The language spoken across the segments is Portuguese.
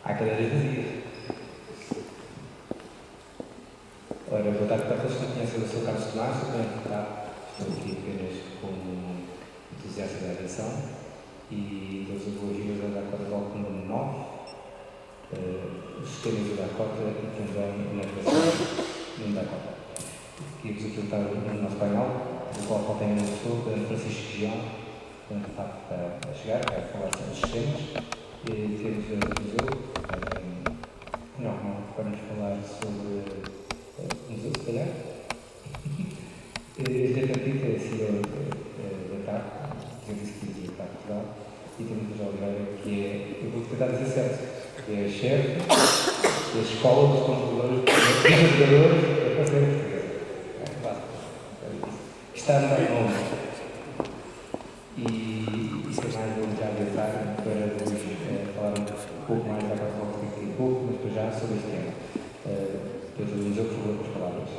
Há cadeiras vazias. Ora, boa tarde para todos que não conhecem. Eu sou o Carlos Tomás, estou bem deputado. Estou aqui apenas como entusiasta da aviação e dou as boas-vindas ao Dakota Golf número 9, os sistemas do Dakota e também a navegação no Dakota. Queria-vos apresentar o nosso painel, do qual contém uma pessoa, o Francisco Gião, está a chegar, vai falar sobre os sistemas. E temos o museu, vamos falar sobre o museu, se calhar. Este é a CEO da TAP, Executive da TAP Portugal, e temos o João Oliveira, que é, eu vou tentar dizer certo, que é chefe da Escola dos Controladores da Parceira Portuguesa. É claro, está no meu nome. E sem mais, vou já adiantar para vos falar um pouco mais da próxima daqui a pouco, mas para já sobre este tema. Depois o museu, por favor, com as palavras.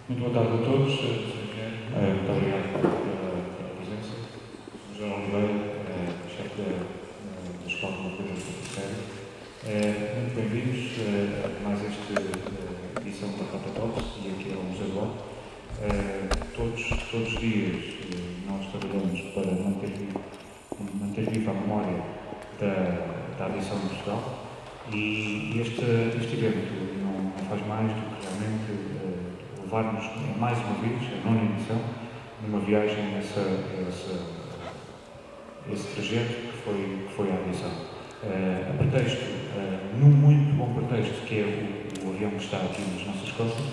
Muito boa tarde a todos. Muito obrigado pela presença. João Oliveira, chefe da Escola de Modelos da Terceira. Muito bem-vindos a mais esta edição da Dakota Talks e aqui ao Museu do Alto. Todos os dias nós trabalhamos para manter viva a memória da aviação em Portugal e este evento não faz mais do que realmente levar-nos mais uma vez, a nona edição, numa viagem esse trajeto que foi a aviação. A pretexto, num muito bom pretexto, que é o avião que está aqui nas nossas costas,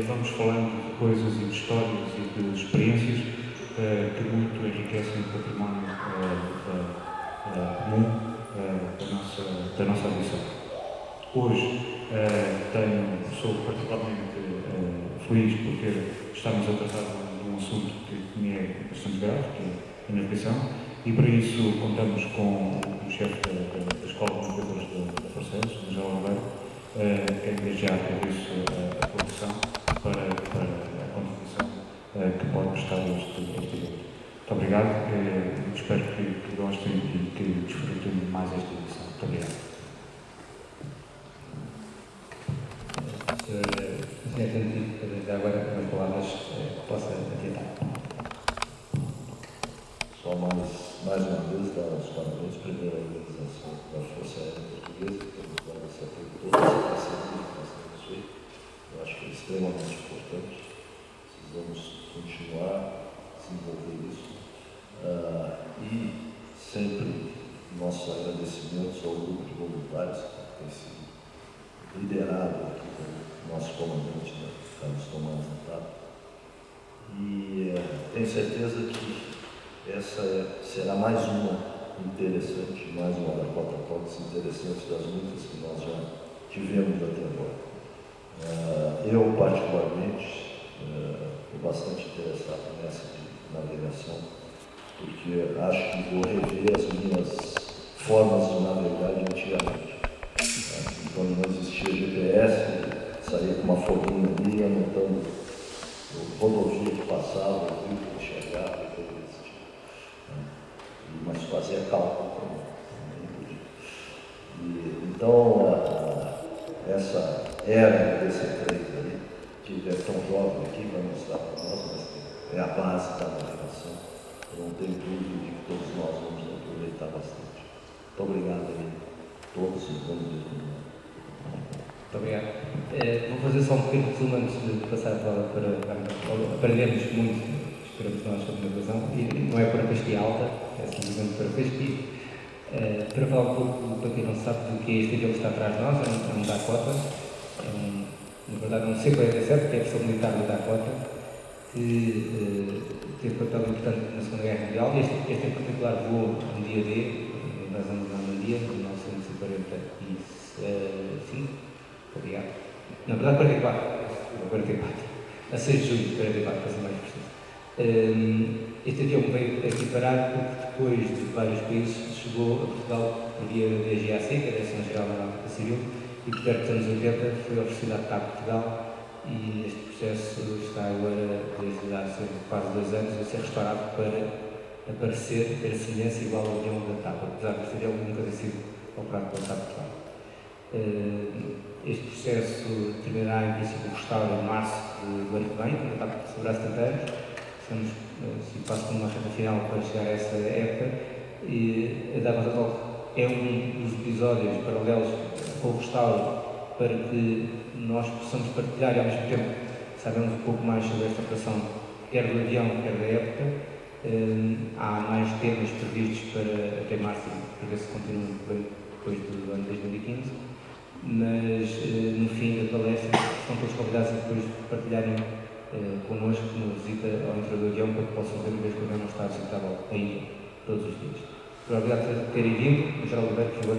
vamos falando de coisas e de histórias e de experiências que muito enriquecem o património comum da nossa aviação. Hoje sou particularmente feliz por estarmos a tratar de um assunto que me é bastante grave, que é a navegação, e para isso contamos com o chefe da Escola de Navegadores da Forcelos, o João Oliveira, que desde já agradeço a produção para a contribuição que pode prestar este evento. Muito obrigado, espero que gostem e que desfrutem mais esta edição. Muito obrigado. Senhor Presidente, já agora umas palavras que possa adiantar. Só mais uma vez dar os parabéns primeiro à organização da Força Aérea Portuguesa, pelo qual você tem toda essa parceria que nós temos feito. Eu acho que é extremamente importante. Precisamos continuar a desenvolver isso. E sempre nossos agradecimentos ao grupo de voluntários que tem sido liderado aqui pelo nosso comandante, Carlos Tomás Antado. E tenho certeza que essa será mais uma interessante, mais uma Dakota Talks interessante das muitas que nós já tivemos até agora. Eu, particularmente, estou bastante interessado nessa de navegação, porque acho que vou rever as minhas formas de navegar de antigamente. Quando não existia GPS, saía com uma folhinha ali, anotando a rodovia que passava, o rio que chegava, e coisa desse tipo. Mas fazia cálculo também. Então, essa era do DC-3 ali, que é tão jovem aqui, vai mostrar para nós, mas é a base da navegação. Eu não tenho dúvida de que todos nós vamos aproveitar bastante. Muito obrigado aí, todos e todos. Muito obrigado. Vou fazer só um pequeno resumo antes de passar a palavra para a aprendemos muito, esperamos nós, sobre a navegação, e não é para Castilha Alta, é simplesmente para Castilha. Para falar um pouco, para quem não sabe, do que é este avião que está atrás de nós, é um Dakota, na verdade é um C-47, que é a versão militar do Dakota, que teve papel importante na Segunda Guerra Mundial. Este em particular voou no dia D, na invasão da Normandia, em 1945. Obrigado. Na verdade, 44. A 6 de julho de 44, para ser mais preciso. Este avião veio aqui parar porque depois de vários países chegou a Portugal por via da DGAC, que é a Direção-Geral da Náutica Civil, e por perto dos anos 80 foi oferecido à TAP Portugal e este processo está agora, desde há quase 2 anos, a ser restaurado para aparecer, ter semelhança igual ao avião da TAP, apesar deste avião nunca ter sido operado pela TAP de facto. Este processo terminará em princípio o restauro em março do ano que vem, quando a TAP celebrar 70 anos. Estamos, se passo como uma reta final para chegar a essa época, e a Dava Talk é um dos episódios paralelos com o restauro para que nós possamos partilhar e ao mesmo tempo sabermos um pouco mais sobre esta operação, quer do avião, quer da época. Há mais temas previstos para até março, para ver se continuam bem depois do ano 2015, mas no fim da palestra estão todos convidados a depois partilharem connosco uma visita ao interior do avião para que possam ver uma vez que o avião não está visitável ainda, todos os dias. Obrigado por terem vindo. Geraldo Oliveira, por favor.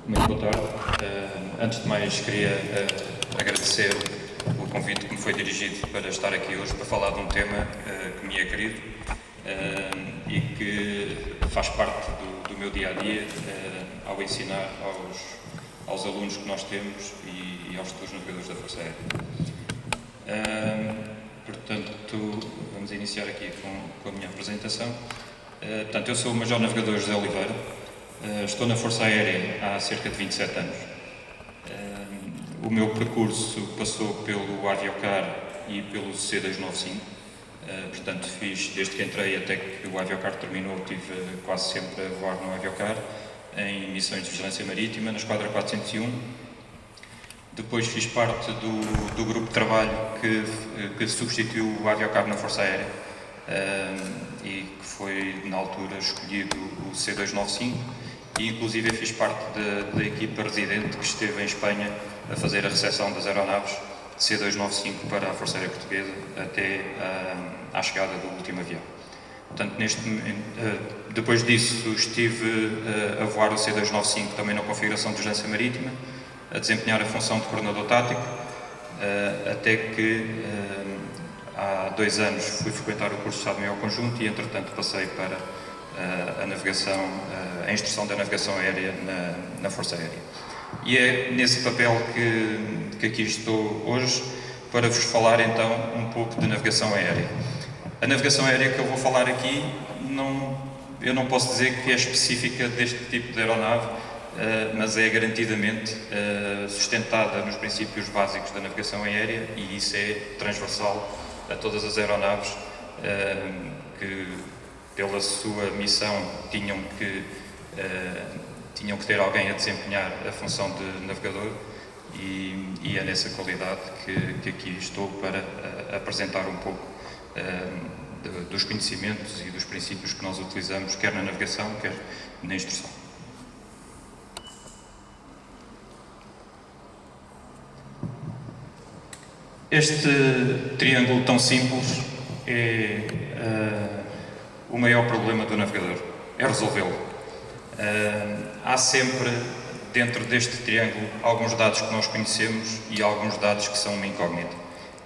Muito boa tarde. Antes de mais, queria agradecer o convite que me foi dirigido para estar aqui hoje para falar de um tema que me é querido e que faz parte do meu dia-a-dia ao ensinar aos alunos que nós temos e aos futuros navegadores da Força Aérea. Portanto, vamos iniciar aqui com a minha apresentação. Portanto, eu sou o Major Navegador José Oliveira. Estou na Força Aérea há cerca de 27 anos. O meu percurso passou pelo Aviocar e pelo C295. Portanto, fiz, desde que entrei até que o Aviocar terminou, estive quase sempre a voar no Aviocar, em missões de vigilância marítima, na Esquadra 401. Depois fiz parte do grupo de trabalho que substituiu o Aviocar na Força Aérea e que foi, na altura, escolhido o C295. E inclusive fiz parte da equipa residente que esteve em Espanha a fazer a recepção das aeronaves C295 para a Força Aérea Portuguesa até à chegada do último avião. Portanto, depois disso estive a voar o C295 também na configuração de vigilância marítima, a desempenhar a função de coordenador tático, até que há 2 anos fui frequentar o curso de Estado-Maior Conjunto e, entretanto, passei para a navegação, a instrução da navegação aérea na Força Aérea. E é nesse papel que aqui estou hoje para vos falar então um pouco de navegação aérea. A navegação aérea que eu vou falar aqui, eu não posso dizer que é específica deste tipo de aeronave, mas é garantidamente sustentada nos princípios básicos da navegação aérea e isso é transversal a todas as aeronaves que, pela sua missão, tinham que ter alguém a desempenhar a função de navegador e é nessa qualidade que aqui estou para apresentar um pouco dos conhecimentos e dos princípios que nós utilizamos, quer na navegação, quer na instrução. Este triângulo tão simples é o maior problema do navegador, é resolvê-lo. Há sempre, dentro deste triângulo, alguns dados que nós conhecemos e alguns dados que são uma incógnita.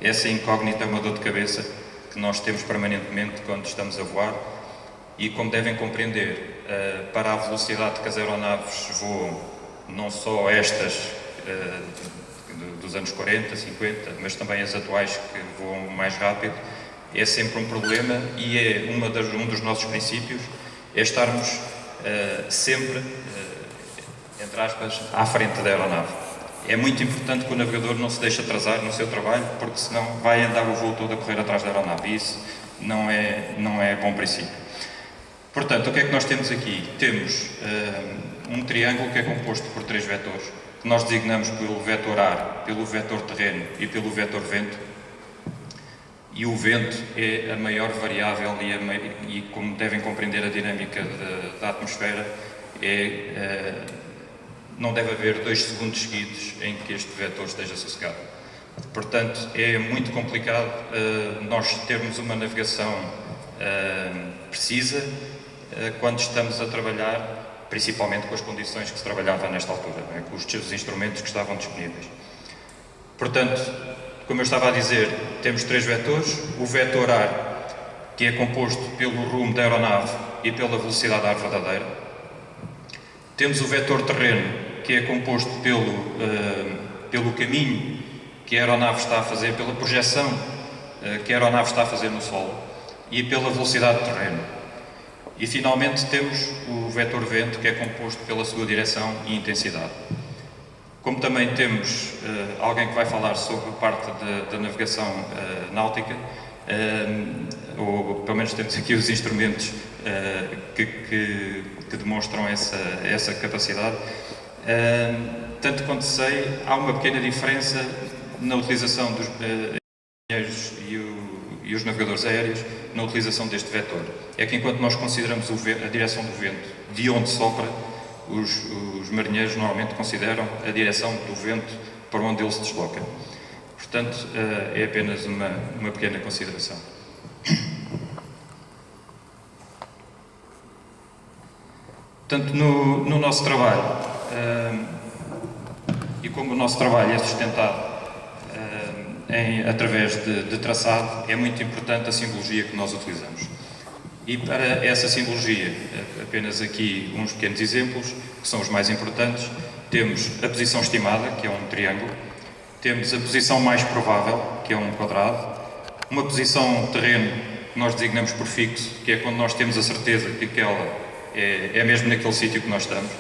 Essa incógnita é uma dor de cabeça que nós temos permanentemente quando estamos a voar e, como devem compreender, para a velocidade que as aeronaves voam, não só estas dos anos 40, 50, mas também as atuais que voam mais rápido, é sempre um problema e é um dos nossos princípios, é estarmos sempre, entre aspas, à frente da aeronave. É muito importante que o navegador não se deixe atrasar no seu trabalho, porque senão vai andar o voo todo a correr atrás da aeronave e isso não é bom princípio. Portanto, o que é que nós temos aqui? Temos um triângulo que é composto por 3 vetores, que nós designamos pelo vetor ar, pelo vetor terreno e pelo vetor vento. E o vento é a maior variável e como devem compreender a dinâmica da atmosfera, não deve haver 2 segundos seguidos em que este vetor esteja sossegado. Portanto, é muito complicado nós termos uma navegação precisa quando estamos a trabalhar, principalmente com as condições que se trabalhava nesta altura, com os instrumentos que estavam disponíveis. Portanto, como eu estava a dizer, temos 3 vetores. O vetor ar, que é composto pelo rumo da aeronave e pela velocidade ar verdadeira. Temos o vetor terreno, que é composto pelo caminho que a aeronave está a fazer, pela projeção que a aeronave está a fazer no solo e pela velocidade de terreno. E finalmente temos o vetor vento, que é composto pela sua direção e intensidade. Como também temos alguém que vai falar sobre a parte da navegação náutica, ou pelo menos temos aqui os instrumentos que demonstram essa capacidade. Tanto quanto sei, há uma pequena diferença na utilização dos engenheiros e os navegadores aéreos na utilização deste vetor. É que enquanto nós consideramos a direção do vento de onde sopra, os marinheiros normalmente consideram a direção do vento para onde ele se desloca. Portanto, é apenas uma pequena consideração. Portanto, no nosso trabalho, e como o nosso trabalho é sustentado através de traçado, é muito importante a simbologia que nós utilizamos. E para essa simbologia, apenas aqui uns pequenos exemplos, que são os mais importantes. Temos a posição estimada, que é um triângulo. Temos a posição mais provável, que é um quadrado. Uma posição terreno, que nós designamos por fixo, que é quando nós temos a certeza que aquela é mesmo naquele sítio que nós estamos.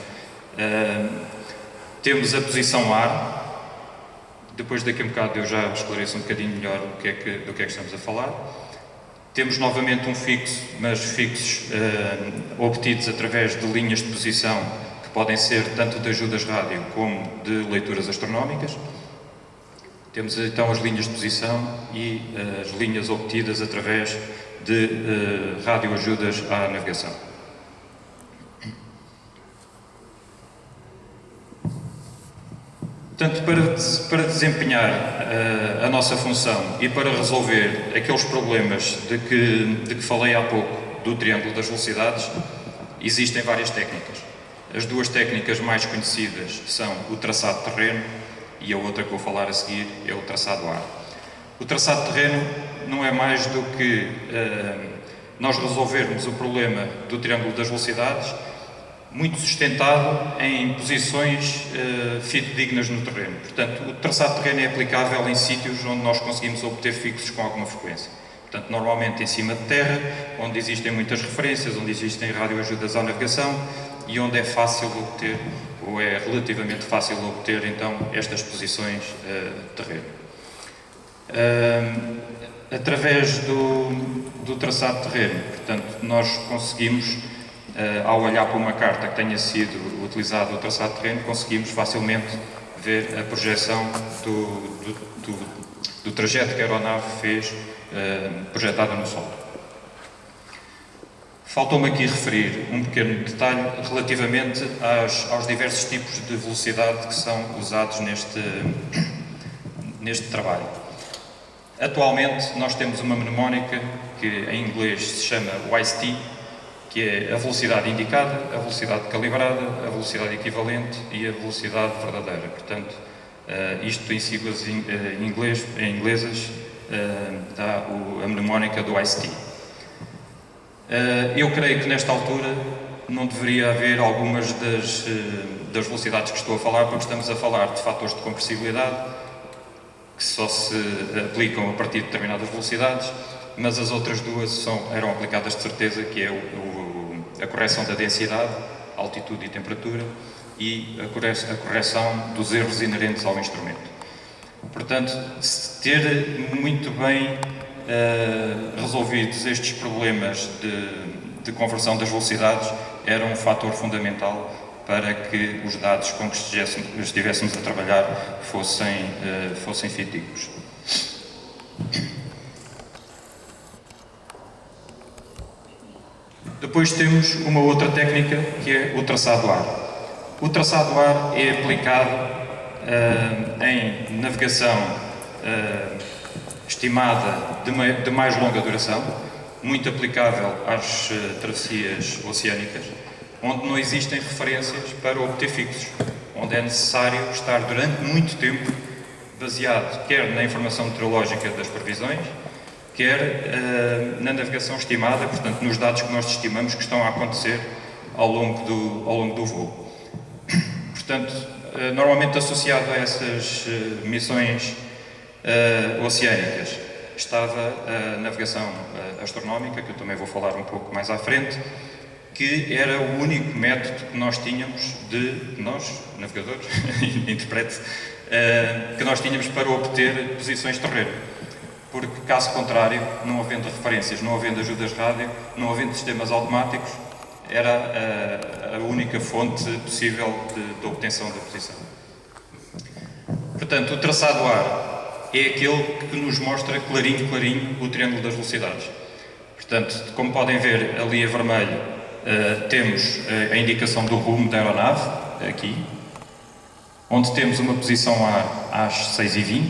Temos a posição ar. Depois daqui a um bocado eu já esclareço um bocadinho melhor do que é que estamos a falar. Temos novamente um fixo, mas fixos obtidos através de linhas de posição que podem ser tanto de ajudas rádio como de leituras astronómicas. Temos então as linhas de posição e as linhas obtidas através de radioajudas à navegação. Portanto, para desempenhar a nossa função e para resolver aqueles problemas de que falei há pouco, do triângulo das velocidades, existem várias técnicas. As duas técnicas mais conhecidas são o traçado terreno e a outra que vou falar a seguir é o traçado ar. O traçado terreno não é mais do que nós resolvermos o problema do triângulo das velocidades muito sustentado em posições fidedignas no terreno. Portanto, o traçado terreno é aplicável em sítios onde nós conseguimos obter fixos com alguma frequência. Portanto, normalmente em cima de terra, onde existem muitas referências, onde existem radioajudas à navegação e onde é fácil obter, ou é relativamente fácil obter, então, estas posições de terreno. Através do traçado terreno, portanto, nós conseguimos, ao olhar para uma carta que tenha sido utilizado o traçado terreno, conseguimos facilmente ver a projeção do trajeto que a aeronave fez projetada no solo. Faltou-me aqui referir um pequeno detalhe relativamente aos diversos tipos de velocidade que são usados neste trabalho. Atualmente nós temos uma mnemónica que em inglês se chama WISE-T, que é a velocidade indicada, a velocidade calibrada, a velocidade equivalente e a velocidade verdadeira. Portanto, isto em siglas inglesas dá a mnemónica do WISE-T. Eu creio que nesta altura não deveria haver algumas das velocidades que estou a falar, porque estamos a falar de fatores de compressibilidade que só se aplicam a partir de determinadas velocidades, mas as outras duas eram aplicadas de certeza, que é a correção da densidade, altitude e temperatura, e a correção dos erros inerentes ao instrumento. Portanto, ter muito bem resolvidos estes problemas de conversão das velocidades era um fator fundamental para que os dados com que estivéssemos a trabalhar fossem fidedignos. Depois temos uma outra técnica, que é o traçado ar. O traçado ar é aplicado em navegação estimada de mais longa duração, muito aplicável às travessias oceânicas, onde não existem referências para obter fixos, onde é necessário estar durante muito tempo baseado quer na informação meteorológica das previsões, quer na navegação estimada, portanto, nos dados que nós estimamos que estão a acontecer ao longo do voo. Portanto, normalmente associado a essas missões oceânicas estava a navegação astronómica, que eu também vou falar um pouco mais à frente, que era o único método que nós tínhamos nós, navegadores, interprete, que nós tínhamos para obter posições de terreno. Porque, caso contrário, não havendo referências, não havendo ajudas rádio, não havendo sistemas automáticos, era a única fonte possível de obtenção da posição. Portanto, o traçado ar é aquele que nos mostra clarinho o triângulo das velocidades. Portanto, como podem ver ali a vermelho, temos a indicação do rumo da aeronave, aqui, onde temos uma posição ar às 6h20,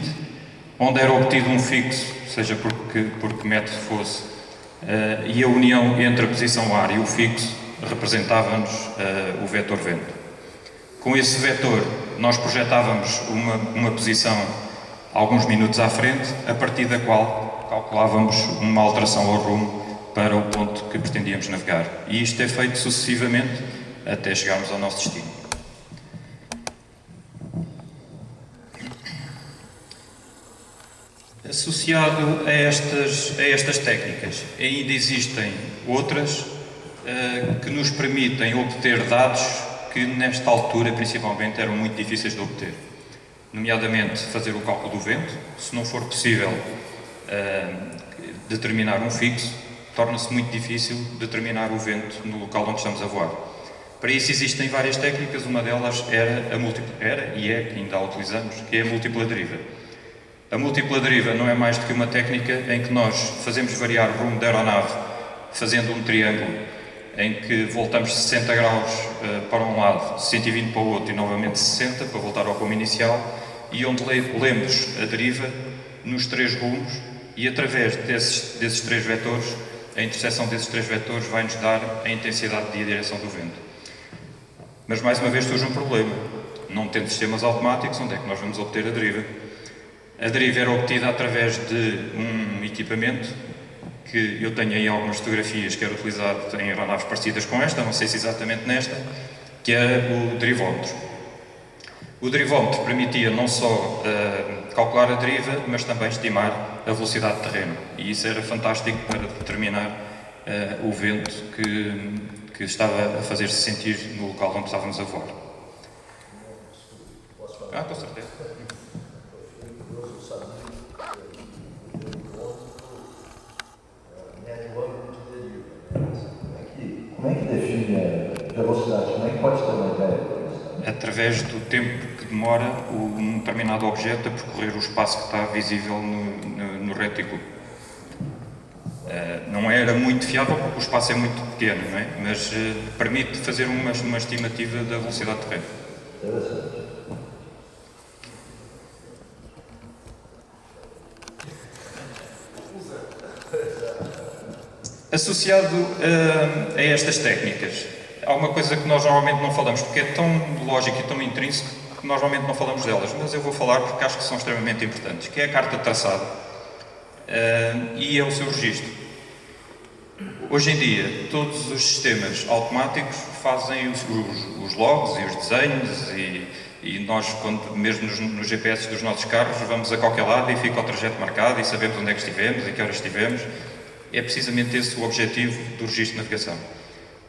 onde era obtido um fixo, seja por que método fosse, e a união entre a posição ar e o fixo representava-nos o vetor vento. Com esse vetor, nós projetávamos uma posição alguns minutos à frente, a partir da qual calculávamos uma alteração ao rumo para o ponto que pretendíamos navegar. E isto é feito sucessivamente até chegarmos ao nosso destino. Associado a estas técnicas, ainda existem outras que nos permitem obter dados que, nesta altura, principalmente, eram muito difíceis de obter. Nomeadamente, fazer o cálculo do vento. Se não for possível determinar um fixo, torna-se muito difícil determinar o vento no local onde estamos a voar. Para isso existem várias técnicas, uma delas era e é, que ainda a utilizamos, que é a múltipla deriva. A múltipla deriva não é mais do que uma técnica em que nós fazemos variar o rumo da aeronave fazendo um triângulo em que voltamos 60 graus para um lado, 120 para o outro e novamente 60 para voltar ao rumo inicial, e onde lemos a deriva nos três rumos, e através desses três vetores, a interseção desses três vetores vai-nos dar a intensidade e a direção do vento. Mas mais uma vez surge um problema. Não tendo sistemas automáticos, onde é que nós vamos obter a deriva? A deriva era obtida através de um equipamento que eu tenho aí algumas fotografias que era utilizado em aeronaves parecidas com esta, não sei se exatamente nesta, que era o derivómetro. O derivómetro permitia não só calcular a deriva, mas também estimar a velocidade de terreno. E isso era fantástico para determinar o vento que estava a fazer-se sentir no local onde estávamos a voar. Com certeza. Como é que define a velocidade? Como é que pode ter uma ideia? Através do tempo que demora um determinado objeto a percorrer o espaço que está visível no retículo. Não era muito fiável porque o espaço é muito pequeno, não é? Mas permite fazer uma estimativa da velocidade de terreno. Interessante. Associado a estas técnicas, há uma coisa que nós normalmente não falamos, porque é tão lógico e tão intrínseco que nós normalmente não falamos delas, mas eu vou falar porque acho que são extremamente importantes, que é a carta de traçado e é o seu registro. Hoje em dia, todos os sistemas automáticos fazem os logs e os desenhos e nós, mesmo nos GPS dos nossos carros, vamos a qualquer lado e fica o trajeto marcado e sabemos onde é que estivemos e que horas estivemos. É precisamente esse o objetivo do registro de navegação.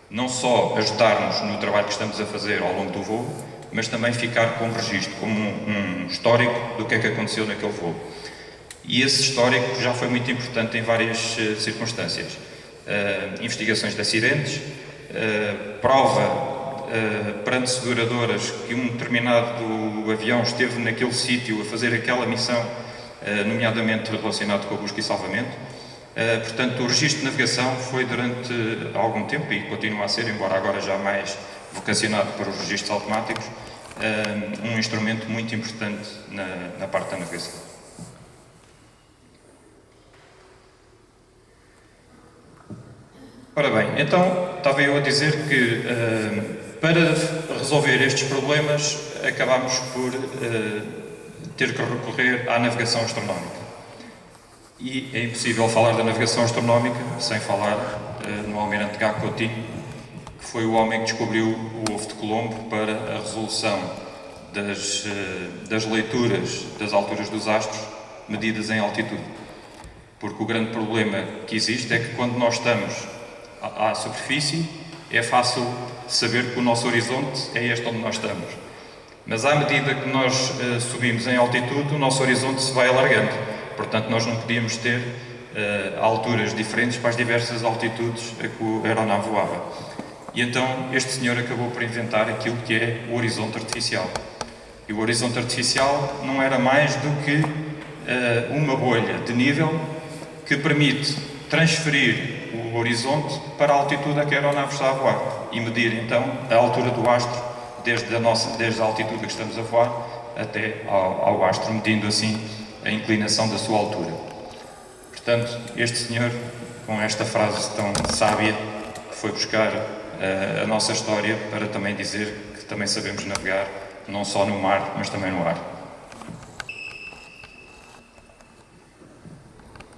Não só ajudar-nos no trabalho que estamos a fazer ao longo do voo, mas também ficar com um registro, como um histórico do que é que aconteceu naquele voo. E esse histórico já foi muito importante em várias circunstâncias. Investigações de acidentes, prova perante seguradoras que um determinado avião esteve naquele sítio a fazer aquela missão, nomeadamente relacionado com a busca e salvamento. Portanto, o registro de navegação foi durante algum tempo, e continua a ser, embora agora já mais vocacionado para os registros automáticos, um instrumento muito importante na parte da navegação. Ora bem, então estava eu a dizer que para resolver estes problemas acabámos por ter que recorrer à navegação astronómica. E é impossível falar da navegação astronómica sem falar no Almirante Gago Coutinho, que foi o homem que descobriu o ovo de Colombo para a resolução das leituras das alturas dos astros medidas em altitude. Porque o grande problema que existe é que quando nós estamos à superfície é fácil saber que o nosso horizonte é este onde nós estamos. Mas à medida que nós subimos em altitude, o nosso horizonte se vai alargando. Portanto, nós não podíamos ter alturas diferentes para as diversas altitudes a que a aeronave voava. E então este senhor acabou por inventar aquilo que é o horizonte artificial. E o horizonte artificial não era mais do que uma bolha de nível que permite transferir o horizonte para a altitude a que a aeronave está a voar e medir então a altura do astro desde a altitude a que estamos a voar até ao astro, medindo assim a inclinação da sua altura. Portanto, este senhor, com esta frase tão sábia, foi buscar a nossa história para também dizer que também sabemos navegar, não só no mar, mas também no ar.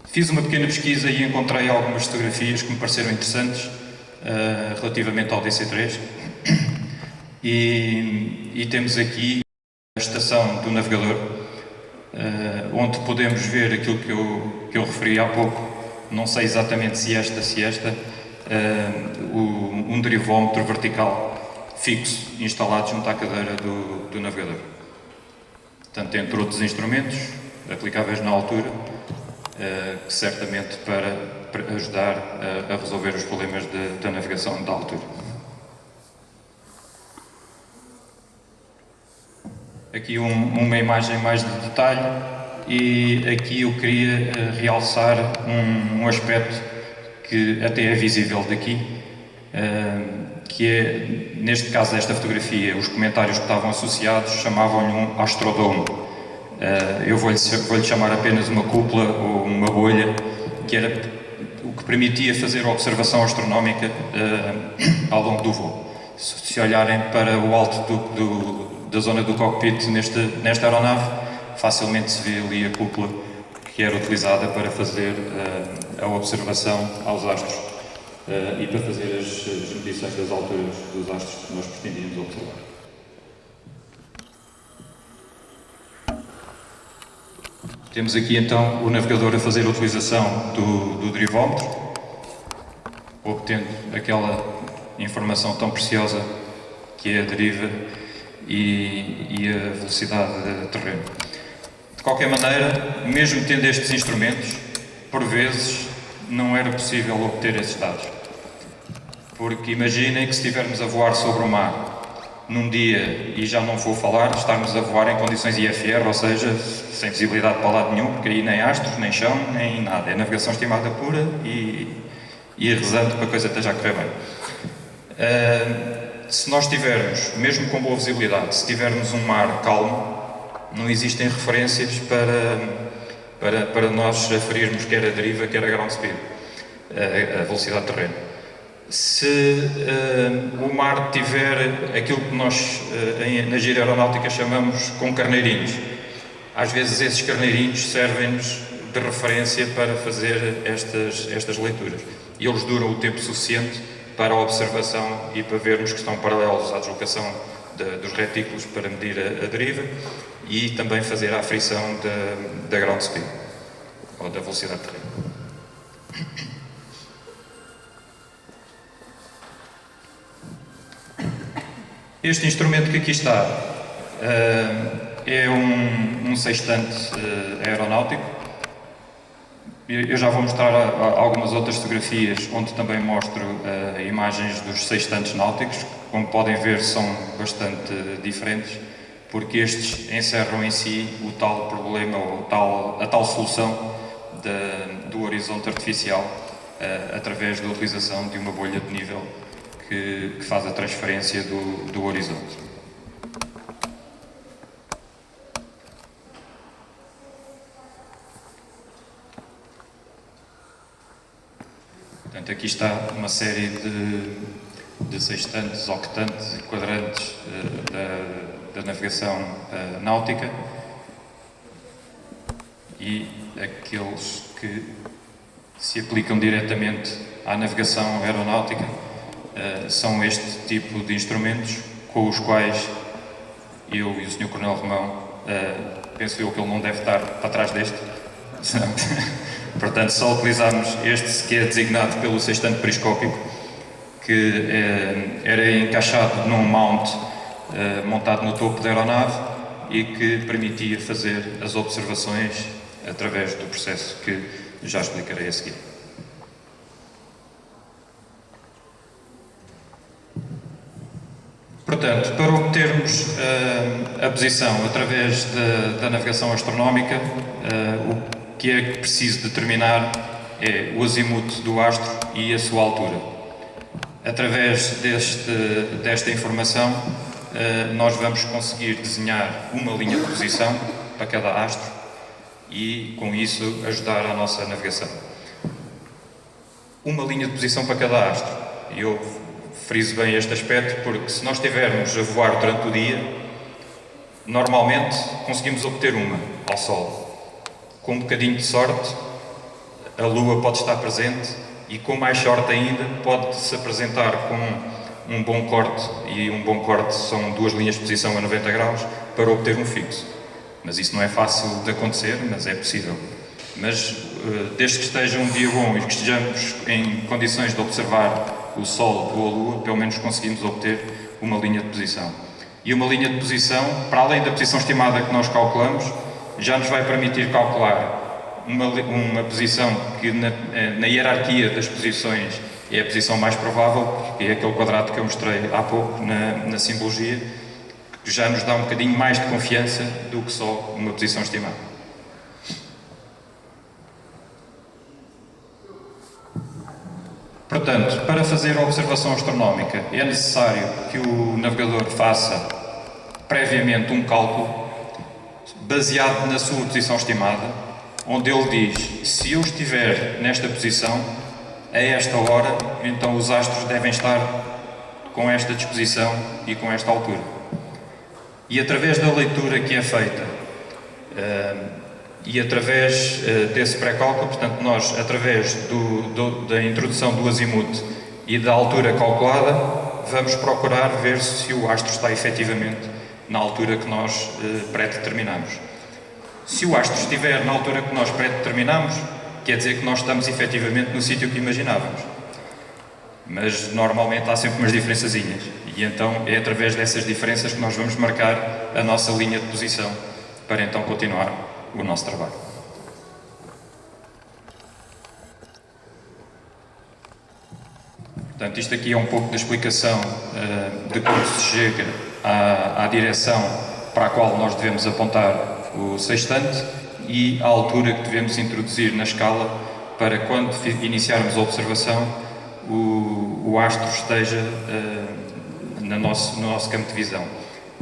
Fiz uma pequena pesquisa e encontrei algumas fotografias que me pareceram interessantes relativamente ao DC-3. E temos aqui a estação do navegador, onde podemos ver aquilo que eu referi há pouco, não sei exatamente se esta, um derivómetro vertical fixo instalado junto à cadeira do navegador. Portanto, entre outros instrumentos aplicáveis na altura, que certamente para ajudar a resolver os problemas da navegação da altura. Aqui uma imagem mais de detalhe, e aqui eu queria realçar um aspecto que até é visível daqui, que é, neste caso desta fotografia, os comentários que estavam associados chamavam-lhe um astrodome. Eu vou-lhe chamar apenas uma cúpula ou uma bolha, que era o que permitia fazer a observação astronómica ao longo do voo. Se olharem para o alto da zona do cockpit nesta aeronave, facilmente se vê ali a cúpula que era utilizada para fazer a observação aos astros e para fazer as medições das alturas dos astros que nós pretendíamos observar. Temos aqui então o navegador a fazer a utilização do derivómetro, obtendo aquela informação tão preciosa que é a deriva e a velocidade de terreno. De qualquer maneira, mesmo tendo estes instrumentos, por vezes não era possível obter esses dados. Porque imaginem que se estivermos a voar sobre o mar num dia, e já não vou falar, estarmos a voar em condições IFR, ou seja, sem visibilidade para lado nenhum, porque aí nem astros, nem chão, nem nada. É navegação estimada pura e rezando para a coisa esteja a correr bem. Se nós tivermos, mesmo com boa visibilidade, se tivermos um mar calmo, não existem referências para nós aferirmos quer a deriva, quer a ground speed, a velocidade de terreno. Se o mar tiver aquilo que nós na gíria aeronáutica chamamos com carneirinhos, às vezes esses carneirinhos servem-nos de referência para fazer estas leituras. E eles duram o tempo suficiente para a observação e para vermos que estão paralelos à deslocação dos retículos para medir a deriva e também fazer a aferição da ground speed, ou da velocidade de terreno. Este instrumento que aqui está é um sextante aeronáutico. Eu já vou mostrar algumas outras fotografias onde também mostro imagens dos sextantes náuticos. Como podem ver, são bastante diferentes, porque estes encerram em si o tal problema, ou a tal solução do horizonte artificial através da utilização de uma bolha de nível que faz a transferência do horizonte. Portanto, aqui está uma série de sextantes, octantes e quadrantes da navegação náutica, e aqueles que se aplicam diretamente à navegação aeronáutica são este tipo de instrumentos com os quais eu e o Sr. Coronel Romão, penso eu que ele não deve estar para trás deste. Portanto, só utilizamos este que é designado pelo sextante periscópico, que era encaixado num mount montado no topo da aeronave e que permitia fazer as observações através do processo que já explicarei a seguir. Portanto, para obtermos a posição através da navegação astronómica, o que é preciso determinar é o azimuth do astro e a sua altura. Através desta informação, nós vamos conseguir desenhar uma linha de posição para cada astro e, com isso, ajudar a nossa navegação. Uma linha de posição para cada astro. Eu friso bem este aspecto porque, se nós estivermos a voar durante o dia, normalmente conseguimos obter uma ao Sol. Com um bocadinho de sorte, a Lua pode estar presente e, com mais sorte ainda, pode-se apresentar com um bom corte, e um bom corte são 2 linhas de posição a 90 graus, para obter um fixo. Mas isso não é fácil de acontecer, mas é possível. Mas, desde que esteja um dia bom e que estejamos em condições de observar o Sol ou a Lua, pelo menos conseguimos obter uma linha de posição. E uma linha de posição, para além da posição estimada que nós calculamos, já nos vai permitir calcular uma posição que na hierarquia das posições é a posição mais provável, que é aquele quadrado que eu mostrei há pouco na simbologia, que já nos dá um bocadinho mais de confiança do que só uma posição estimada. Portanto, para fazer a observação astronómica é necessário que o navegador faça previamente um cálculo baseado na sua posição estimada, onde ele diz: se eu estiver nesta posição, a esta hora, então os astros devem estar com esta disposição e com esta altura. E através da leitura que é feita e através desse pré-cálculo, portanto, nós, através da introdução do azimuth e da altura calculada, vamos procurar ver se o astro está efetivamente na altura que nós pré-determinamos. Se o astro estiver na altura que nós pré-determinamos, quer dizer que nós estamos efetivamente no sítio que imaginávamos. Mas normalmente há sempre umas diferençazinhas, e então é através dessas diferenças que nós vamos marcar a nossa linha de posição para então continuar o nosso trabalho. Portanto, isto aqui é um pouco da explicação de como se chega à direção para a qual nós devemos apontar o sextante e a altura que devemos introduzir na escala para, quando iniciarmos a observação, o astro esteja no nosso campo de visão.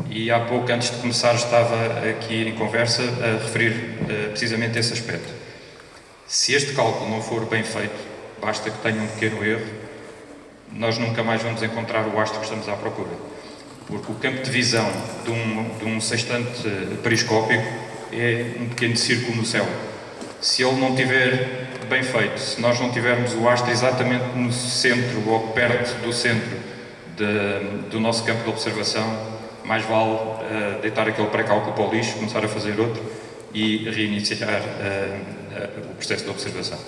E há pouco, antes de começar, estava aqui em conversa a referir precisamente esse aspecto. Se este cálculo não for bem feito, basta que tenha um pequeno erro, nós nunca mais vamos encontrar o astro que estamos à procura. Porque o campo de visão de um sextante periscópico é um pequeno círculo no céu. Se ele não estiver bem feito, se nós não tivermos o astro exatamente no centro ou perto do centro do nosso campo de observação, mais vale deitar aquele pré-cálculo para o lixo, começar a fazer outro e reiniciar o processo de observação.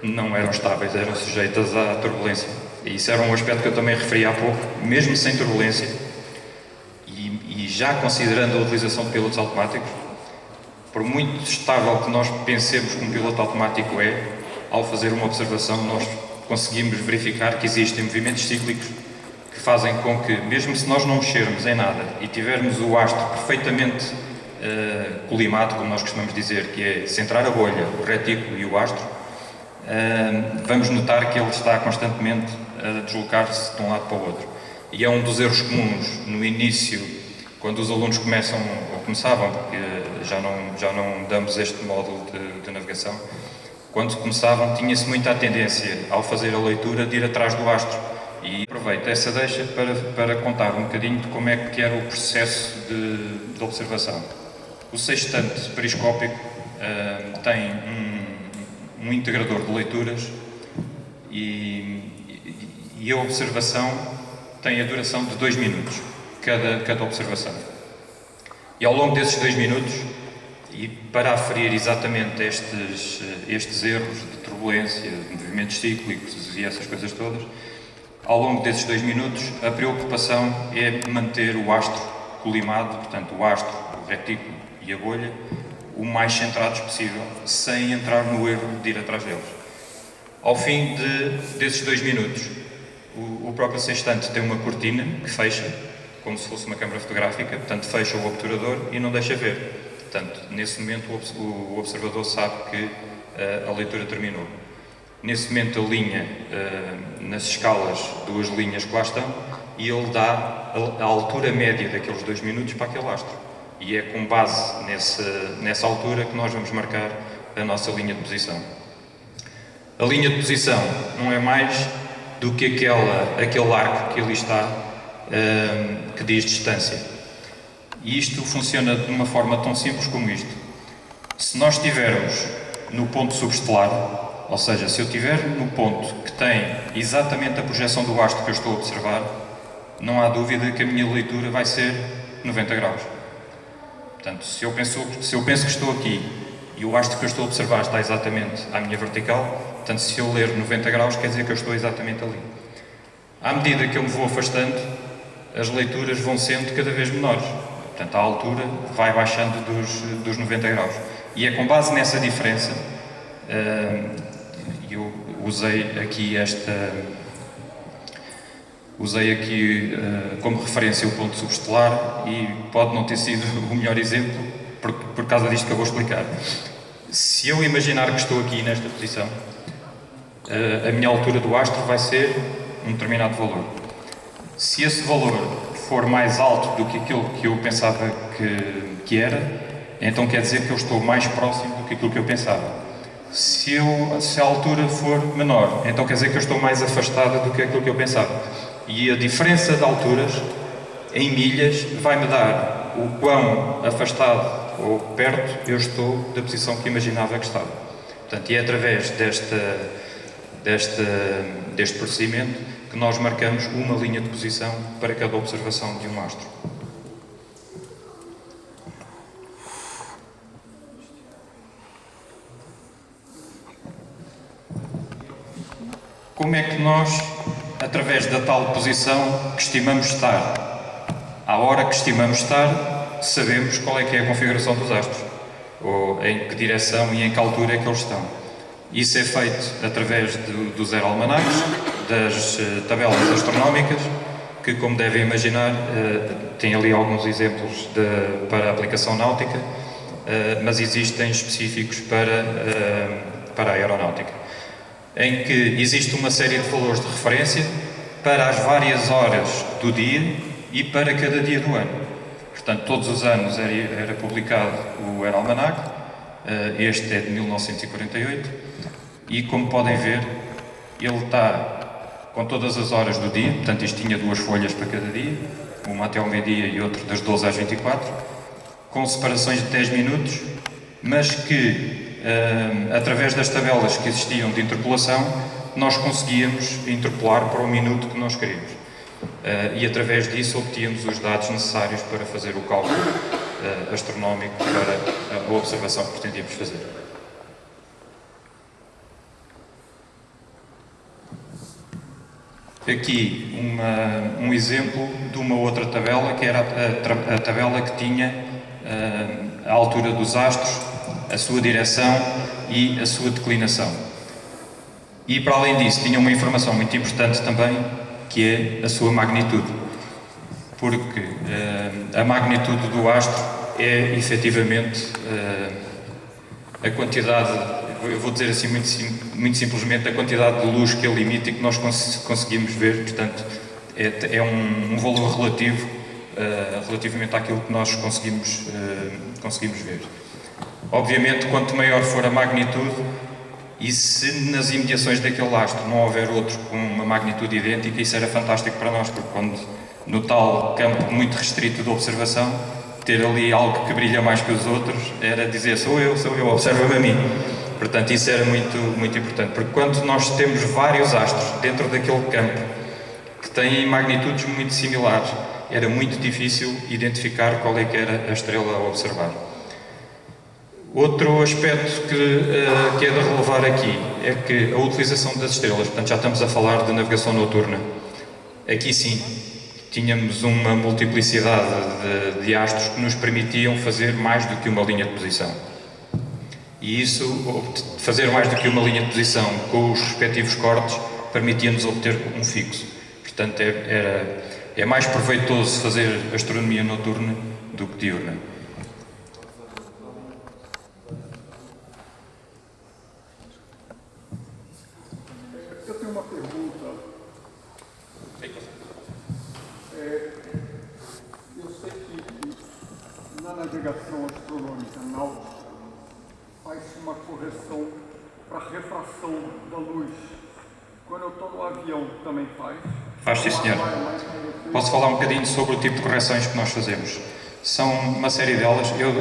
Não eram estáveis, eram sujeitas à turbulência. E isso era um aspecto que eu também referi há pouco, mesmo sem turbulência, e já considerando a utilização de pilotos automáticos, por muito estável que nós pensemos que um piloto automático é, ao fazer uma observação nós conseguimos verificar que existem movimentos cíclicos que fazem com que, mesmo se nós não mexermos em nada e tivermos o astro perfeitamente colimado, como nós costumamos dizer, que é centrar a bolha, o retículo e o astro, vamos notar que ele está constantemente a deslocar-se de um lado para o outro. E é um dos erros comuns no início, quando os alunos começavam, porque já não damos este módulo de navegação, quando começavam tinha-se muita tendência, ao fazer a leitura, de ir atrás do astro E aproveito essa deixa para contar um bocadinho de como é que era o processo de observação. O sextante periscópico tem um integrador de leituras e a observação tem a duração de 2 minutos, cada observação. E ao longo desses 2 minutos, e para aferir exatamente estes erros de turbulência, de movimentos cíclicos e essas coisas todas, ao longo desses 2 minutos, a preocupação é manter o astro colimado, portanto o astro, o retículo e a bolha, o mais centrados possível, sem entrar no erro de ir atrás deles. Ao fim desses 2 minutos, o próprio sextante tem uma cortina que fecha, como se fosse uma câmara fotográfica, portanto fecha o obturador e não deixa ver. Portanto, nesse momento o observador sabe que a leitura terminou. Nesse momento alinha nas escalas 2 linhas que lá estão e ele dá a altura média daqueles 2 minutos para aquele astro. E é com base nessa altura que nós vamos marcar a nossa linha de posição. A linha de posição não é mais do que aquele arco que ali está, que diz distância. E isto funciona de uma forma tão simples como isto. Se nós estivermos no ponto subestelar, ou seja, se eu estiver no ponto que tem exatamente a projeção do astro que eu estou a observar, não há dúvida que a minha leitura vai ser 90 graus. Portanto, se eu penso que estou aqui e o astro que eu estou a observar está exatamente à minha vertical, portanto, se eu ler 90 graus, quer dizer que eu estou exatamente ali. À medida que eu me vou afastando, as leituras vão sendo cada vez menores. Portanto, a altura vai baixando dos 90 graus. E é com base nessa diferença, eu usei aqui como referência o ponto subestelar e pode não ter sido o melhor exemplo por causa disto que eu vou explicar. Se eu imaginar que estou aqui nesta posição, a minha altura do astro vai ser um determinado valor. Se esse valor for mais alto do que aquilo que eu pensava que era, então quer dizer que eu estou mais próximo do que aquilo que eu pensava. Se a altura for menor, então quer dizer que eu estou mais afastada do que aquilo que eu pensava. E a diferença de alturas, em milhas, vai-me dar o quão afastado ou perto eu estou da posição que imaginava que estava. Portanto, e é através deste procedimento que nós marcamos uma linha de posição para cada observação de um astro. Como é que nós, através da tal posição que estimamos estar, à hora que estimamos estar, sabemos qual é que é a configuração dos astros, ou em que direção e em que altura é que eles estão. Isso é feito através do Zero Almanacs, das tabelas astronómicas, que, como devem imaginar, tem ali alguns exemplos para a aplicação náutica, mas existem específicos para a aeronáutica, em que existe uma série de valores de referência para as várias horas do dia e para cada dia do ano. Portanto, todos os anos era publicado o Air Almanac, este é de 1948, e como podem ver, ele está com todas as horas do dia, portanto isto tinha 2 folhas para cada dia, uma até ao meio-dia e outra das 12 às 24, com separações de 10 minutos, mas que, através das tabelas que existiam de interpolação, nós conseguíamos interpolar para o minuto que nós queríamos. E através disso obtínhamos os dados necessários para fazer o cálculo astronómico para a observação que pretendíamos fazer. Aqui um exemplo de uma outra tabela, que era a tabela que tinha a altura dos astros, a sua direção e a sua declinação. E para além disso tinha uma informação muito importante também, que é a sua magnitude, porque a magnitude do astro é efetivamente a quantidade, eu vou dizer assim muito simplesmente, a quantidade de luz que ele emite e que nós conseguimos ver. Portanto, é um valor relativo relativamente àquilo que nós conseguimos ver. Obviamente, quanto maior for a magnitude E se nas imediações daquele astro não houver outro com uma magnitude idêntica, isso era fantástico para nós, porque quando no tal campo muito restrito de observação, ter ali algo que brilha mais que os outros era dizer sou eu, observa-me a mim. Portanto, isso era muito, muito importante, porque quando nós temos vários astros dentro daquele campo que têm magnitudes muito similares, era muito difícil identificar qual é que era a estrela a observar. Outro aspecto que é de relevar aqui é que a utilização das estrelas, portanto já estamos a falar de navegação noturna. Aqui sim, tínhamos uma multiplicidade de astros que nos permitiam fazer mais do que uma linha de posição. E isso, fazer mais do que uma linha de posição com os respectivos cortes, permitia-nos obter um fixo. Portanto, é mais proveitoso fazer astronomia noturna do que diurna. Eu tenho uma pergunta. Eu sei que na navegação astronômica náutica faz-se uma correção para refração da luz. Quando eu estou no avião também faz? Faz, sim, senhor. Posso falar um bocadinho sobre o tipo de correções que nós fazemos? São uma série delas. Eu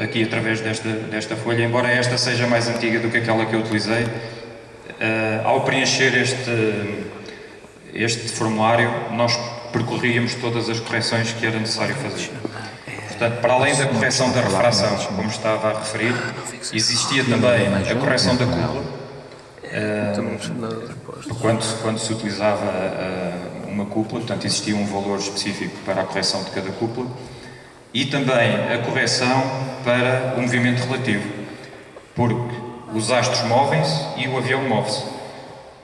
aqui, através desta folha, embora esta seja mais antiga do que aquela que eu utilizei, ao preencher este formulário, nós percorríamos todas as correções que era necessário fazer. Portanto, para além da correção da refração, como estava a referir, existia também a correção da cúpula. Quando se utilizava uma cúpula, portanto, existia um valor específico para a correção de cada cúpula, e também a correção para o movimento relativo, porque os astros movem-se e o avião move-se.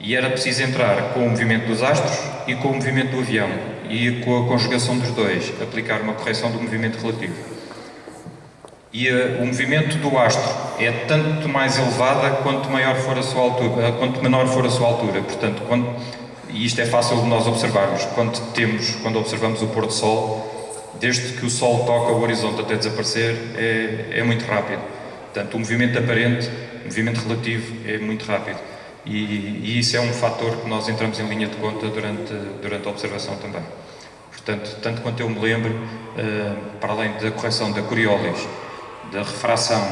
E era preciso entrar com o movimento dos astros e com o movimento do avião, e com a conjugação dos dois, aplicar uma correção do movimento relativo. E o movimento do astro é tanto mais elevada quanto maior for a sua altura, quanto menor for a sua altura. Portanto, e isto é fácil de nós observarmos, quando observamos o pôr do sol, desde que o sol toca o horizonte até desaparecer, é muito rápido. Portanto, o movimento aparente, o movimento relativo é muito rápido. E isso é um fator que nós entramos em linha de conta durante a observação também. Portanto, tanto quanto eu me lembro, para além da correção da Coriolis, da refração,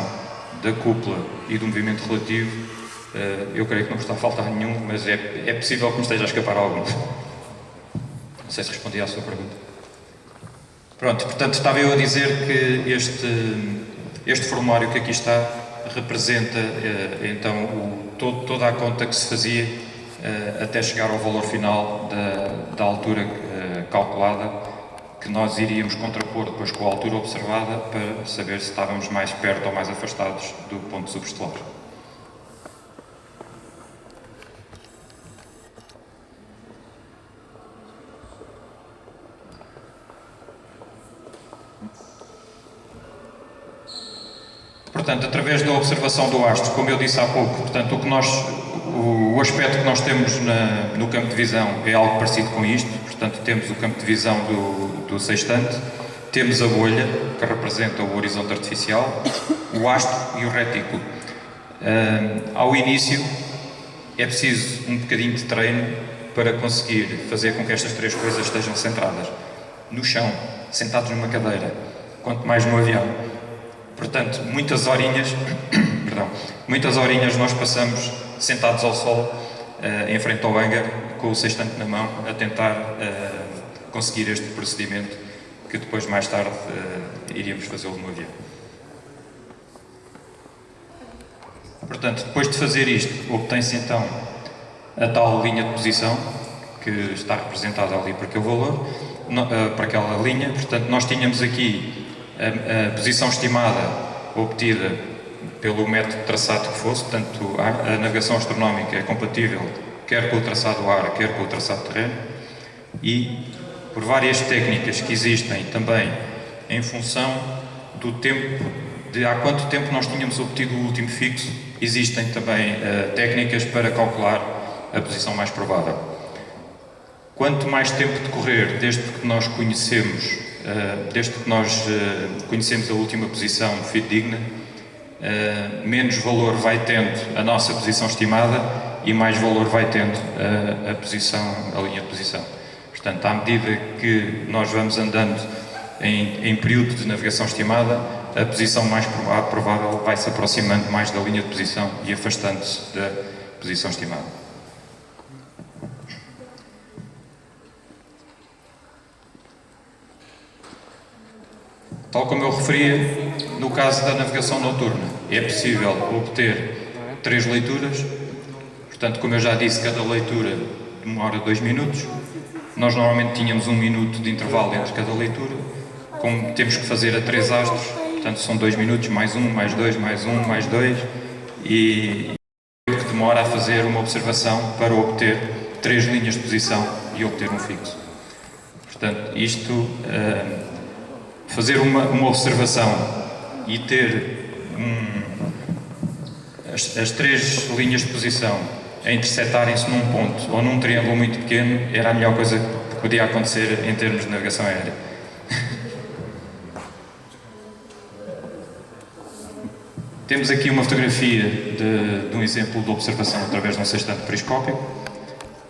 da cúpula e do movimento relativo, eu creio que não está a faltar nenhum, mas é possível que me esteja a escapar algum. Não sei se respondi à sua pergunta. Pronto, portanto, estava eu a dizer que este formulário que aqui está representa então toda a conta que se fazia até chegar ao valor final da altura calculada, que nós iríamos contrapor depois com a altura observada para saber se estávamos mais perto ou mais afastados do ponto subestelar. Portanto, através da observação do astro, como eu disse há pouco, portanto, o aspecto que nós temos no campo de visão é algo parecido com isto. Portanto, temos o campo de visão do sextante, temos a bolha, que representa o horizonte artificial, o astro e o retículo. Ao início, é preciso um bocadinho de treino para conseguir fazer com que estas três coisas estejam centradas. No chão, sentados numa cadeira, quanto mais no avião. Portanto, muitas horinhas nós passamos sentados ao sol, em frente ao hangar, com o sextante na mão, a tentar conseguir este procedimento que depois, mais tarde, iríamos fazê-lo no avião. Portanto, depois de fazer isto, obtém-se então a tal linha de posição, que está representada ali por aquele valor, para aquela linha. Portanto, nós tínhamos aqui a posição estimada obtida pelo método de traçado que fosse. Portanto, a navegação astronómica é compatível quer com o traçado ar, quer com o traçado terreno, e por várias técnicas que existem também em função do tempo, de há quanto tempo nós tínhamos obtido o último fixo, existem também técnicas para calcular a posição mais provável. Quanto mais tempo decorrer desde que nós conhecemos a última posição fidedigna, menos valor vai tendo a nossa posição estimada e mais valor vai tendo a linha de posição. Portanto, à medida que nós vamos andando em período de navegação estimada, a posição mais provável vai se aproximando mais da linha de posição e afastando-se da posição estimada. Tal como eu referia, no caso da navegação noturna, é possível obter 3 leituras. Portanto, como eu já disse, cada leitura demora 2 minutos. Nós normalmente tínhamos 1 minuto de intervalo entre cada leitura. Como temos que fazer a 3 astros, portanto são 2 minutos, mais 1, mais 2, mais 1, mais 2. E que demora a fazer uma observação para obter 3 linhas de posição e obter um fixo. Portanto, isto... fazer uma observação e ter as 3 linhas de posição a interceptarem-se num ponto ou num triângulo muito pequeno era a melhor coisa que podia acontecer em termos de navegação aérea. Temos aqui uma fotografia de um exemplo de observação através de um sextante periscópico.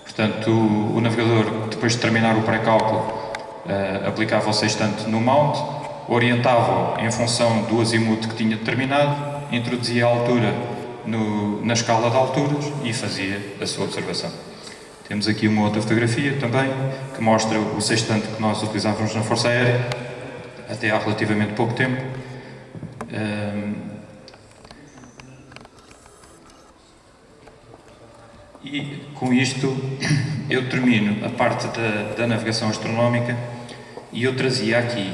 Portanto, o navegador, depois de terminar o pré-cálculo, aplicava o sextante no mount, orientava-o em função do azimuth que tinha determinado, introduzia a altura na escala de alturas e fazia a sua observação. Temos aqui uma outra fotografia também, que mostra o sextante que nós utilizávamos na Força Aérea, até há relativamente pouco tempo. E com isto eu termino a parte da navegação astronómica e eu trazia aqui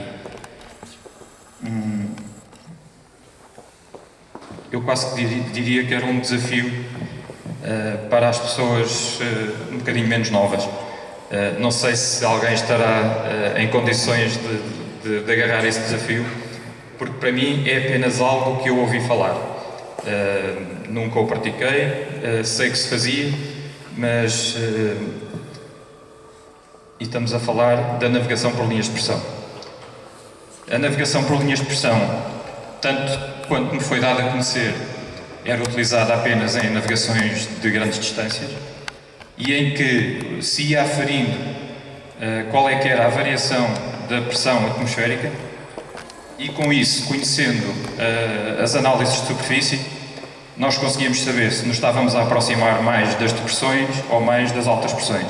eu quase que diria que era um desafio para as pessoas um bocadinho menos novas. Não sei se alguém estará em condições de agarrar esse desafio, porque para mim é apenas algo que eu ouvi falar. Nunca o pratiquei, sei que se fazia, mas... e estamos a falar da navegação por linhas de pressão. A navegação por linhas de pressão, tanto quanto me foi dado a conhecer, era utilizada apenas em navegações de grandes distâncias e em que se ia aferindo qual é que era a variação da pressão atmosférica e com isso, conhecendo as análises de superfície, nós conseguíamos saber se nos estávamos a aproximar mais das depressões ou mais das altas pressões.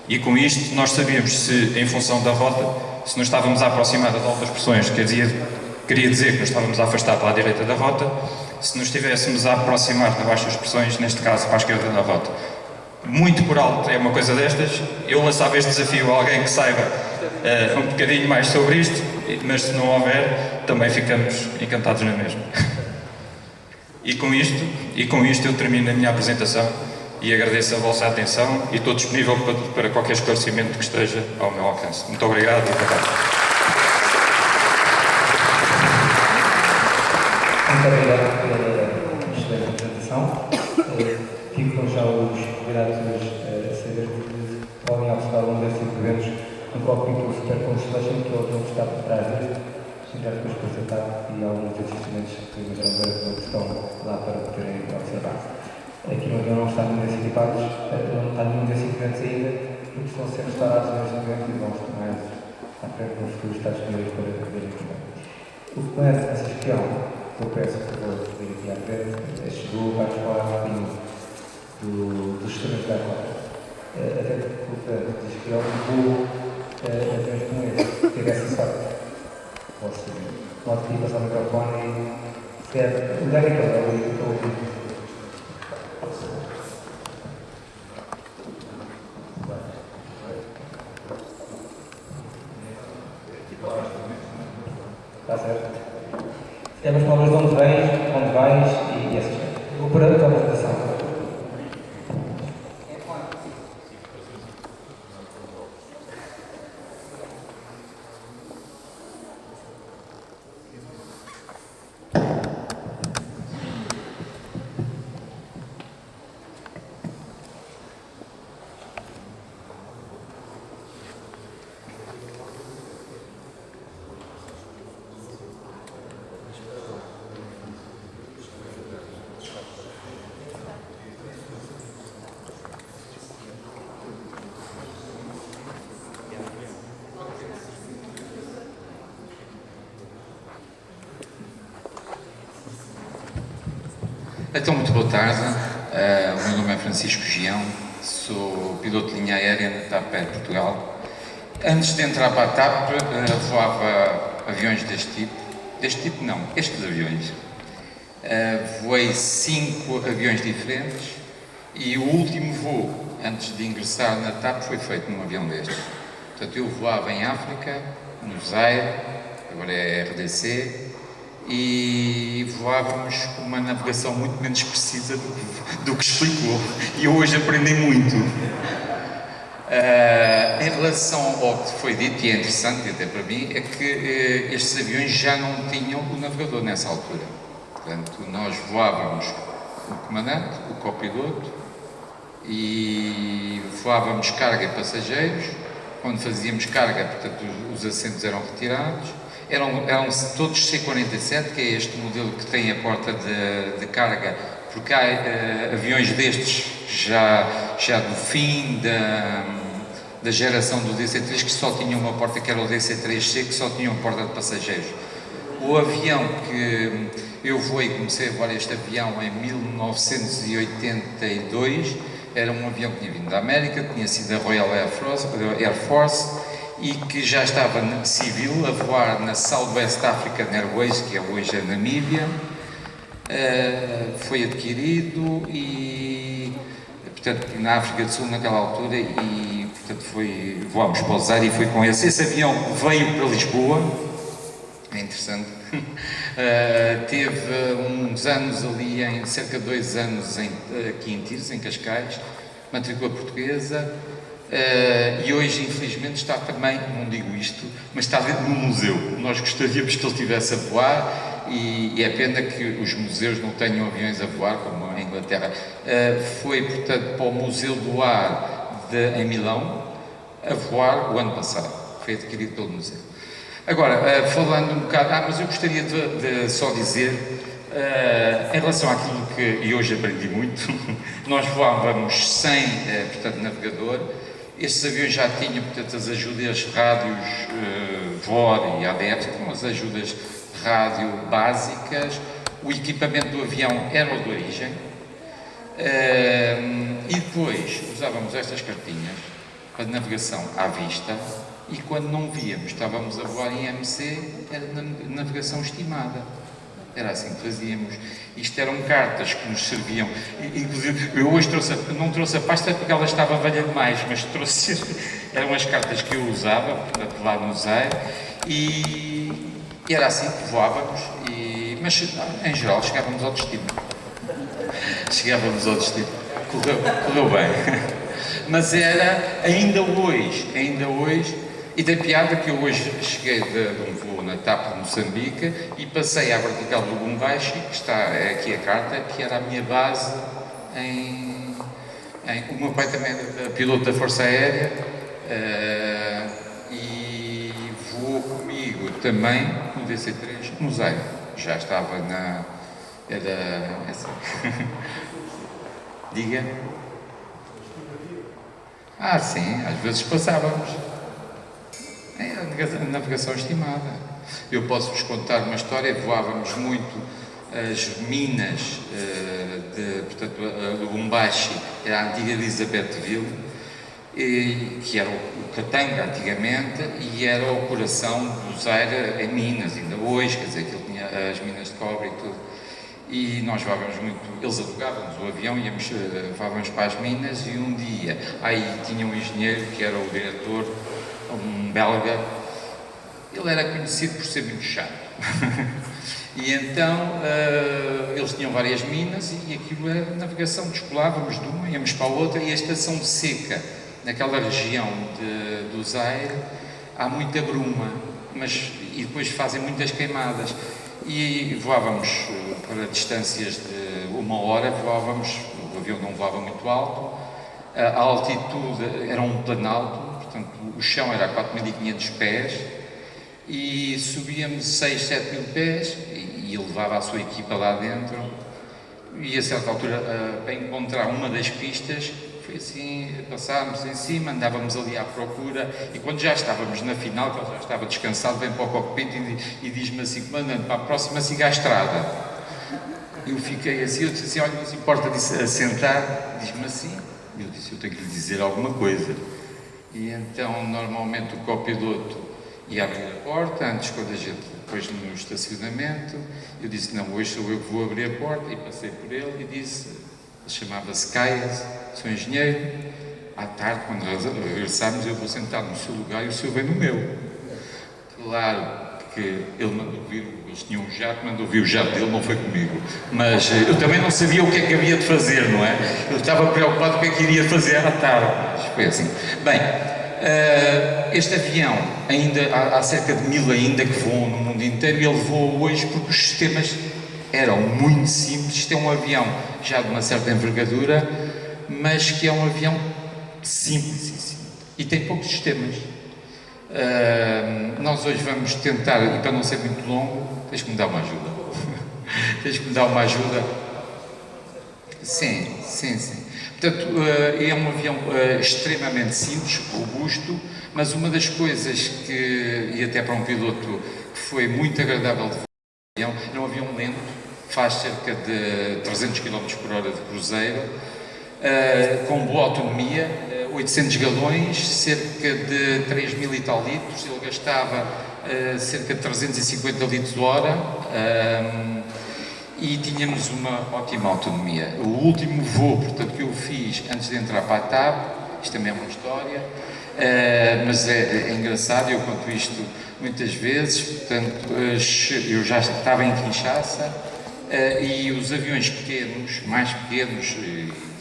E com isto nós sabíamos se, em função da rota, se nos estávamos a aproximar das altas pressões, queria dizer que nos estávamos a afastar para a direita da rota, se nos estivéssemos a aproximar de baixas pressões, neste caso para a esquerda da rota. Muito por alto é uma coisa destas, eu lançava este desafio a alguém que saiba um bocadinho mais sobre isto, mas se não houver, também ficamos encantados na mesma. E com isto eu termino a minha apresentação e agradeço a vossa atenção e estou disponível para qualquer esclarecimento que esteja ao meu alcance. Muito obrigado e boa tarde. Muito obrigado pela excelente apresentação. Ficam já os convidados a saber que podem observar um desses eventos no próprio Super Constellation, que é o que está por trás deste, já depois apresentado, e alguns desses instrumentos que estão lá para poderem observar. Aqui onde não está nenhum desses equipados, não está nenhum desses equipamentos ainda, porque estão a ser restaurados neste momento e vão estar mais à frente no futuro, está disponível para ver aqui. O que conhece essa espião, eu peço, por favor, de vir aqui à frente, chegou, vai falar um bocadinho dos sistemas da rota. Até porque o plano de espião vou apenas com ele, teve essa sorte. Posso pode aqui passar o microfone e o Dani Cabral, eu estou a ouvir. Está certo? Temos palavras de onde vais e essas coisas. Vou parar a tua apresentação. Então, muito boa tarde. O meu nome é Francisco Gião, sou piloto de linha aérea na TAP Air Portugal. Antes de entrar para a TAP, voava aviões deste tipo não, estes aviões. Voei 5 aviões diferentes e o último voo, antes de ingressar na TAP, foi feito num avião destes. Portanto, eu voava em África, no Zaire, agora é RDC, e voávamos com uma navegação muito menos precisa do que explicou, e eu hoje aprendi muito. Em relação ao que foi dito, e é interessante até para mim, é que estes aviões já não tinham o navegador nessa altura. Portanto, nós voávamos o comandante, o copiloto, e voávamos carga e passageiros. Quando fazíamos carga, portanto, os assentos eram retirados. Eram todos C-47, que é este modelo que tem a porta de carga, porque há aviões destes já do fim da geração do DC-3 que só tinham uma porta, que era o DC-3C, que só tinha uma porta de passageiros. O avião que eu voei, comecei a voar este avião em 1982, era um avião que tinha vindo da América, tinha sido da Royal Air Force e que já estava civil a voar na Southwest African Airways, que é hoje a Namíbia. Foi adquirido e, portanto, na África do Sul naquela altura e, portanto, voámos para o Zaire e foi com esse. Esse avião veio para Lisboa, é interessante. Teve uns anos ali, cerca de 2 anos aqui em Tires, em Cascais, matrícula portuguesa. E hoje, infelizmente, está também, não digo isto, mas está dentro de um museu. Nós gostaríamos que ele estivesse a voar e é pena que os museus não tenham aviões a voar, como a Inglaterra. Foi, portanto, para o Museu do Ar em Milão a voar o ano passado. Foi adquirido pelo museu. Agora, falando um bocado, mas eu gostaria de só dizer, em relação àquilo que, e hoje aprendi muito, nós voávamos sem, portanto, navegador. Estes aviões já tinham, portanto, as ajudas rádios VOR e ADF, com as ajudas de rádio básicas. O equipamento do avião era o de origem. E depois usávamos estas cartinhas para navegação à vista e quando não víamos, estávamos a voar em MC, era navegação estimada. Era assim que fazíamos. Isto eram cartas que nos serviam. Inclusive, eu hoje não trouxe a pasta porque ela estava velha demais, mas trouxe. Eram as cartas que eu usava, lá no Zaire, e era assim que voávamos. Mas, em geral, chegávamos ao destino. Chegávamos ao destino. Correu bem. Mas era, ainda hoje, e tem piada que eu hoje cheguei de um voo na TAP Moçambique e passei à vertical do Lubumbashi, que está aqui a carta, que era a minha base o meu pai também é piloto da Força Aérea e voou comigo também no DC-3 no Zaire. Já estava era assim. Diga. Sim, às vezes passávamos. É a navegação estimada. Eu posso-vos contar uma história, voávamos muito as minas portanto, Lubumbashi, era a antiga Elizabethville, que era o Katanga antigamente, e era o coração do Zaire em minas, ainda hoje, quer dizer, aquilo tinha as minas de cobre e tudo. E nós voávamos muito, eles alugavam-nos o avião, voávamos para as minas e um dia, aí tinha um engenheiro que era o diretor, um belga, ele era conhecido por ser muito chato. E então eles tinham várias minas e aquilo era navegação, descolávamos de uma, íamos para a outra e a estação seca, naquela região do Zaire, há muita bruma, e depois fazem muitas queimadas. E voávamos para distâncias de 1 hora, o avião não voava muito alto, a altitude era um planalto, portanto o chão era a 4.500 pés e subíamos 6, 7 mil pés e ele levava a sua equipa lá dentro e a certa altura para encontrar uma das pistas foi assim, passámos em cima, andávamos ali à procura e quando já estávamos na final, que ele já estava descansado, vem para o cockpit e diz-me assim, comandante, para a próxima siga a estrada. Eu fiquei assim, eu disse assim, olha, não se importa de sentar, diz-me assim. Eu disse, eu tenho que lhe dizer alguma coisa. E então, normalmente, o copiloto ia abrir a porta, antes, quando a gente, depois no estacionamento, eu disse, não, hoje sou eu que vou abrir a porta, e passei por ele e disse, chamava-se Caias, sou engenheiro, à tarde, quando regressarmos, eu vou sentar no seu lugar e o senhor vem no meu. Claro que ele mandou vir, eles tinham um jato, mandou vir o jato dele, não foi comigo. Mas eu também não sabia o que é que havia de fazer, não é? Eu estava preocupado com o que é que iria fazer à tarde. Mas foi assim. Bem, este avião, ainda, há cerca de 1000 ainda que voam no mundo inteiro, e ele voa hoje porque os sistemas eram muito simples. Isto é um avião já de uma certa envergadura, mas que é um avião simples e tem poucos sistemas. Nós hoje vamos tentar, e para não ser muito longo, tens que me dar uma ajuda. Tens que me dar uma ajuda. Sim. Portanto, é um avião extremamente simples, robusto, mas uma das coisas que, e até para um piloto, que foi muito agradável de voar, era um avião lento, faz cerca de 300 km por hora de cruzeiro, com boa autonomia, 800 galões, cerca de 3.000 e tal litros, ele gastava cerca de 350 litros hora, e tínhamos uma ótima autonomia. O último voo, portanto, que eu fiz antes de entrar para a TAP, isto também é uma história, mas é engraçado, eu conto isto muitas vezes, portanto, eu já estava em Kinshasa, e os aviões pequenos, mais pequenos,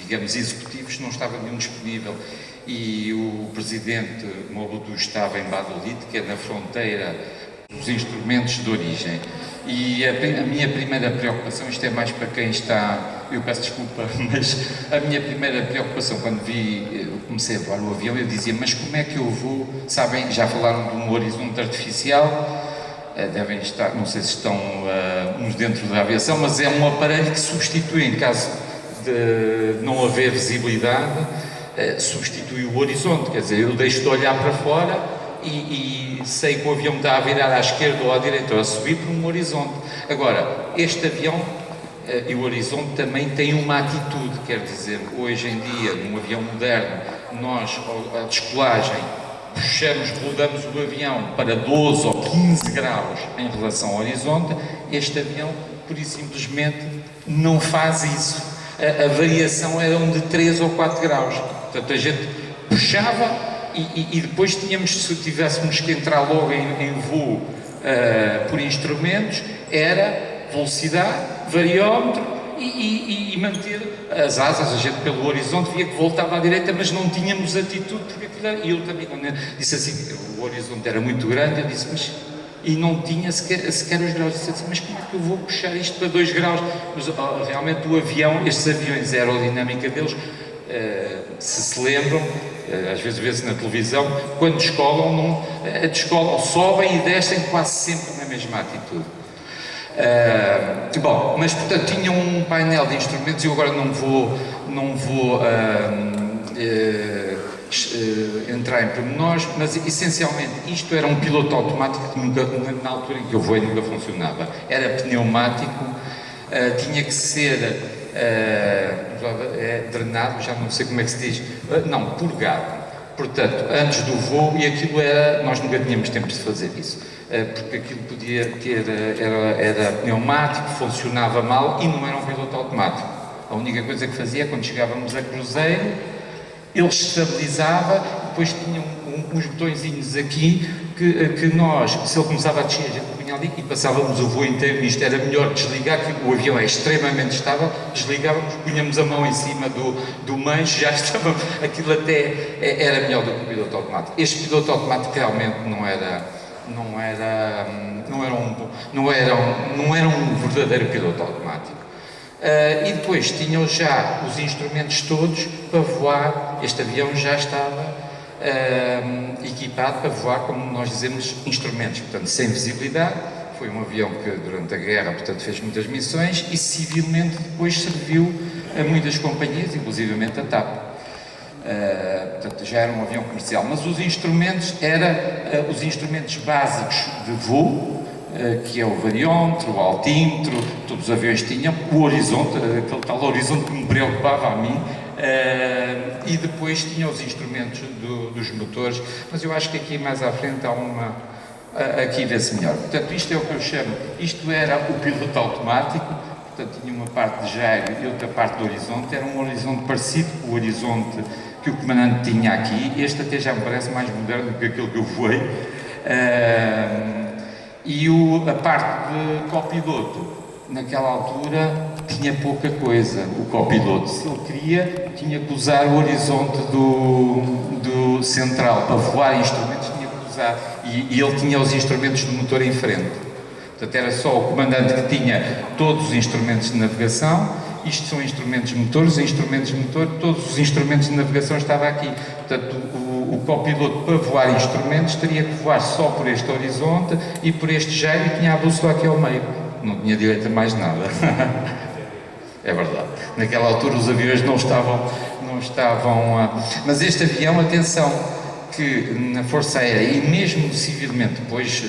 digamos executivos, não estava nenhum disponível, e o presidente Mobutu estava em Badolit, que é na fronteira dos instrumentos de origem. E a minha primeira preocupação, isto é mais para quem está, eu peço desculpa, mas a minha primeira preocupação quando comecei a voar o avião, eu dizia, mas como é que eu vou, sabem, já falaram de um horizonte artificial, devem estar, não sei se estão uns dentro da aviação, mas é um aparelho que substitui, em caso de não haver visibilidade, substitui o horizonte, quer dizer, eu deixo de olhar para fora e sei que o avião está a virar à esquerda ou à direita ou a subir por um horizonte. Agora, este avião e o horizonte também tem uma atitude, quer dizer, hoje em dia, num avião moderno, nós, à descolagem, rodamos o avião para 12 ou 15 graus em relação ao horizonte. Este avião, por e simplesmente, não faz isso. A variação era de 3 ou 4 graus. Portanto, a gente puxava e depois tínhamos, se tivéssemos que entrar logo em voo por instrumentos, era velocidade, variómetro e manter as asas. A gente pelo horizonte via que voltava à direita, mas não tínhamos atitude, porque aquilo era, e eu também, quando disse assim, o horizonte era muito grande, eu disse, mas, e não tinha sequer os graus, eu disse assim, mas como é que eu vou puxar isto para 2 graus? Mas realmente o avião, estes aviões, a aerodinâmica deles, se lembram, às vezes vê-se na televisão, quando descolam, sobem e descem quase sempre na mesma atitude. Bom, mas portanto tinham um painel de instrumentos, eu agora não vou entrar em pormenores, mas essencialmente isto era um piloto automático que nunca, na altura em que eu voei, nunca funcionava. Era pneumático, tinha que ser drenado, já não sei como é que se diz, não, purgado. Portanto, antes do voo, e aquilo era, nós nunca tínhamos tempo de fazer isso, porque aquilo podia ter, era pneumático, funcionava mal e não era um piloto automático. A única coisa que fazia, quando chegávamos a cruzeiro, ele estabilizava, depois tinha uns botõezinhos aqui que nós, se ele começava a descer, a gente punha ali e passávamos o voo inteiro nisto. Era melhor desligar, que o avião é extremamente estável, desligávamos, punhamos a mão em cima do manche, já estava, aquilo até era melhor do que o piloto automático. Este piloto automático realmente não era um verdadeiro piloto automático. E depois tinham já os instrumentos todos para voar. Este avião já estava equipado para voar, como nós dizemos, instrumentos, portanto, sem visibilidade. Foi um avião que durante a guerra, portanto, fez muitas missões e civilmente depois serviu a muitas companhias, inclusivamente a TAP. Portanto, já era um avião comercial, mas os instrumentos eram os instrumentos básicos de voo, que é o variômetro, o altímetro, todos os aviões tinham, o horizonte, aquele tal horizonte que me preocupava a mim, e depois tinha os instrumentos dos motores, mas eu acho que aqui mais à frente há uma, aqui vê-se melhor. Portanto, isto é o que eu chamo, isto era o piloto automático, portanto tinha uma parte de gyro e outra parte do horizonte, era um horizonte parecido com o horizonte que o comandante tinha aqui, este até já me parece mais moderno do que aquele que eu voei, e a parte de copiloto, naquela altura, tinha pouca coisa. O copiloto, se ele queria, tinha que usar o horizonte do central. Para voar instrumentos, tinha que usar. E ele tinha os instrumentos do motor em frente. Portanto, era só o comandante que tinha todos os instrumentos de navegação. Isto são instrumentos motores, todos os instrumentos de navegação estavam aqui. Portanto, o copiloto, para voar instrumentos, teria que voar só por este horizonte e por este gyro, e tinha a bússola aqui ao meio. Não tinha direito a mais nada. É verdade. Naquela altura os aviões não estavam mas este avião, atenção, que na Força Aérea, e mesmo civilmente depois,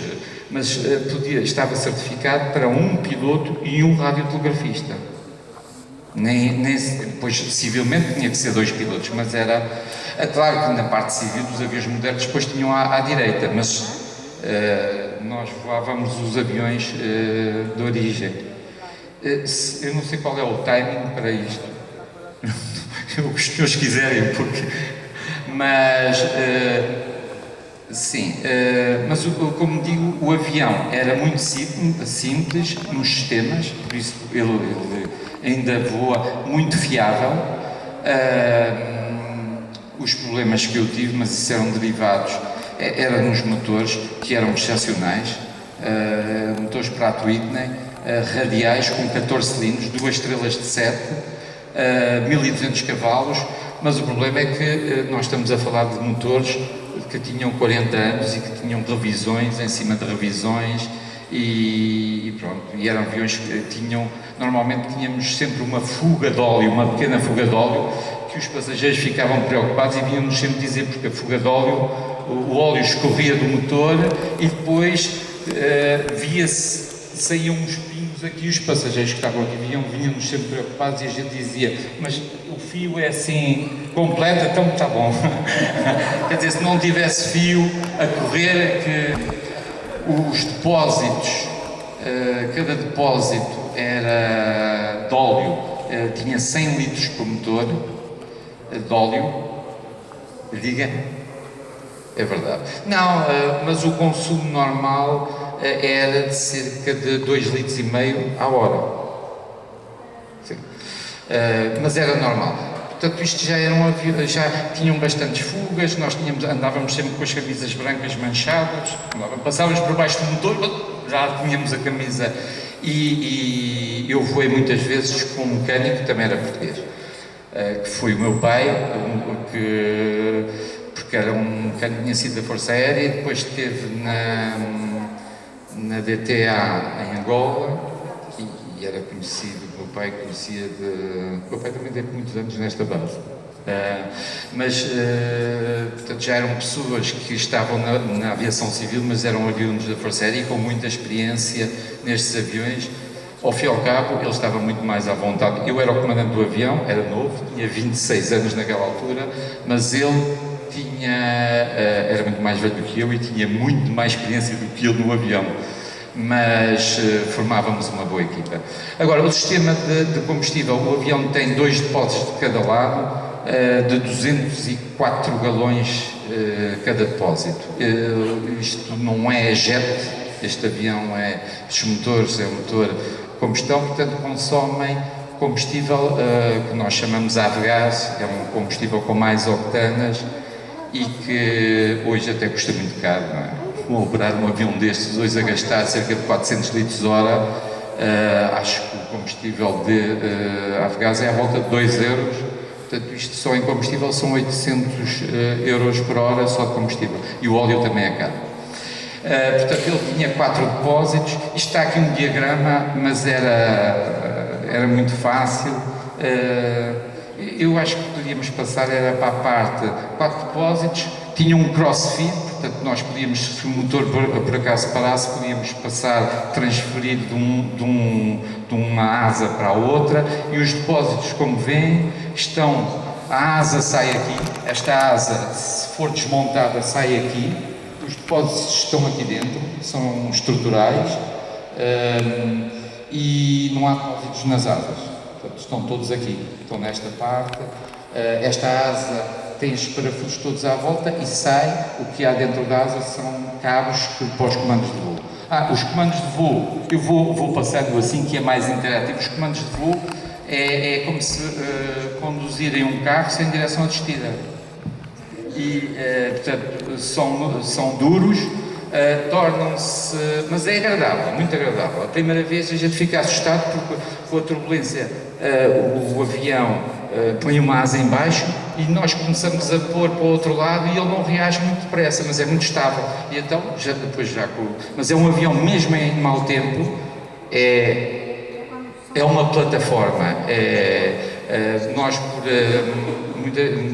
estava certificado para um piloto e um radiotelegrafista. Depois, civilmente, tinha que ser 2 pilotos, mas era... Claro que na parte civil dos aviões modernos depois tinham à direita, mas nós voávamos os aviões de origem. Eu não sei qual é o timing para isto. O que os senhores quiserem, porque... Mas... sim, mas como digo, o avião era muito simples nos sistemas, por isso ele ainda voa muito fiável. Os problemas que eu tive, mas isso eram derivados, eram nos motores, que eram excepcionais, motores Pratt Whitney, radiais com 14 cilindros, 2 estrelas de 7, 1200 cavalos, mas o problema é que nós estamos a falar de motores que tinham 40 anos e que tinham revisões em cima de revisões e pronto, e eram aviões que normalmente tínhamos sempre uma fuga de óleo, uma pequena fuga de óleo, que os passageiros ficavam preocupados e vinham-nos sempre dizer, porque a fuga de óleo, o óleo escorria do motor e depois saíam uns pingos aqui, os passageiros que estavam aqui vinham-nos sempre preocupados e a gente dizia, mas o fio é assim completo, então está bom. Quer dizer, se não tivesse fio a correr, que os depósitos, cada depósito era de óleo, tinha 100 litros por motor de óleo, diga? É verdade. Não, mas o consumo normal era de cerca de 2,5 litros à hora. Sim. Mas era normal. Portanto, isto já tinham bastantes fugas, nós andávamos sempre com as camisas brancas manchadas, passávamos por baixo do motor, já tínhamos a camisa, e eu voei muitas vezes com um mecânico que também era português, que foi o meu pai, porque era um mecânico que tinha sido da Força Aérea e depois esteve na DTA em Angola e era conhecido. O meu pai também teve muitos anos nesta base. Portanto, já eram pessoas que estavam na aviação civil, mas eram aviões da Força Aérea e com muita experiência nestes aviões. Ao fim e ao cabo, ele estava muito mais à vontade. Eu era o comandante do avião, era novo, tinha 26 anos naquela altura, mas ele era muito mais velho do que eu e tinha muito mais experiência do que eu no avião. Mas formávamos uma boa equipa. Agora, o sistema de combustível, o avião tem 2 depósitos de cada lado, de 204 galões cada depósito. Isto não é jet, este avião estes motores, é um motor combustão, portanto consomem combustível que nós chamamos avgás, é um combustível com mais octanas e que hoje até custa muito caro, não é? Vão operar um avião destes, hoje a gastar cerca de 400 litros hora, acho que o combustível de avgás é à volta de 2 euros, portanto isto só em combustível são 800 euros por hora só de combustível, e o óleo também é caro. Portanto, ele tinha 4 depósitos, isto está aqui um diagrama, mas era muito fácil. Eu acho que poderíamos passar, era para a parte, 4 depósitos, tinha um crossfeed, portanto Portanto, nós podíamos, se o motor por acaso parasse, podíamos transferir de uma asa para a outra, e os depósitos, como veem, a asa sai aqui, esta asa, se for desmontada, sai aqui, os depósitos estão aqui dentro, são estruturais, e não há depósitos nas asas, portanto, estão todos aqui, estão nesta parte. Esta asa tem os parafusos todos à volta e sai, o que há dentro da asa são cabos para os comandos de voo. Os comandos de voo, eu vou passando assim que é mais interativo. Os comandos de voo é como se conduzirem um carro sem direção assistida. E, portanto, são duros, tornam-se, mas é agradável, muito agradável. A primeira vez a gente fica assustado porque com a turbulência o avião põe uma asa em baixo e nós começamos a pôr para o outro lado e ele não reage muito depressa, mas é muito estável. E então, mas é um avião mesmo em mau tempo, é uma plataforma. Nós,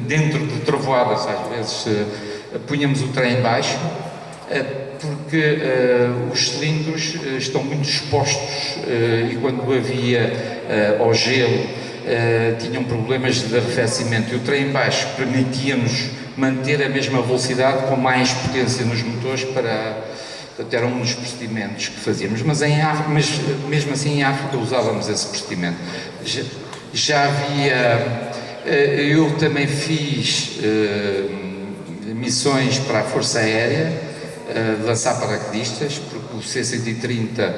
dentro de trovoadas, às vezes punhamos o trem em baixo, porque os cilindros estão muito expostos e quando havia ao gelo tinham problemas de arrefecimento, e o trem em baixo permitia-nos manter a mesma velocidade com mais potência nos motores portanto, era um dos procedimentos que fazíamos, mas mesmo assim em África usávamos esse procedimento. Já havia, eu também fiz missões para a Força Aérea, de lançar paraquedistas, porque o C-130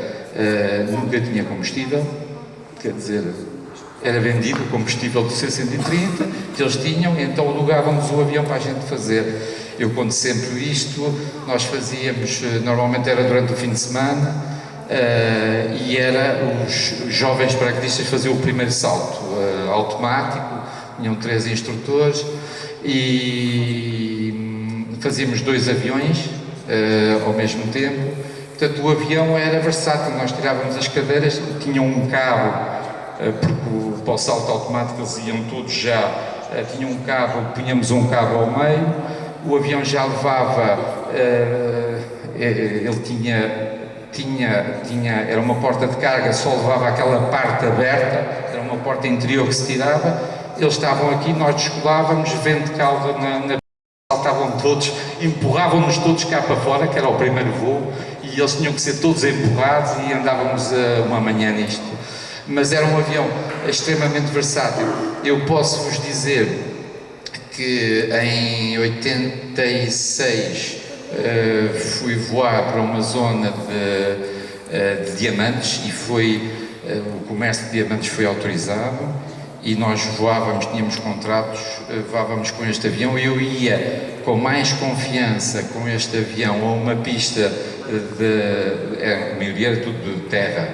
nunca tinha combustível, quer dizer, era vendido o combustível do C-130 que eles tinham, então alugávamos o avião para a gente fazer. Eu conto sempre isto, nós fazíamos, normalmente era durante o fim de semana, e era os jovens paraquedistas faziam o primeiro salto automático, tinham 3 instrutores e fazíamos 2 aviões ao mesmo tempo. Portanto, o avião era versátil, nós tirávamos as cadeiras, tinham um cabo, porque para o salto automático eles iam todos já, tinham um cabo, punhamos um cabo ao meio, o avião já levava, ele era uma porta de carga, só levava aquela parte aberta, era uma porta interior que se tirava, eles estavam aqui, nós descolávamos, vento de cauda na saltavam todos, empurravam-nos todos cá para fora, que era o primeiro voo, e eles tinham que ser todos empurrados e andávamos uma manhã nisto. Mas era um avião extremamente versátil. Eu posso vos dizer que em 86 fui voar para uma zona de diamantes e o comércio de diamantes foi autorizado. E nós voávamos, tínhamos contratos, voávamos com este avião, e eu ia com mais confiança com este avião a uma pista a maioria era tudo de terra,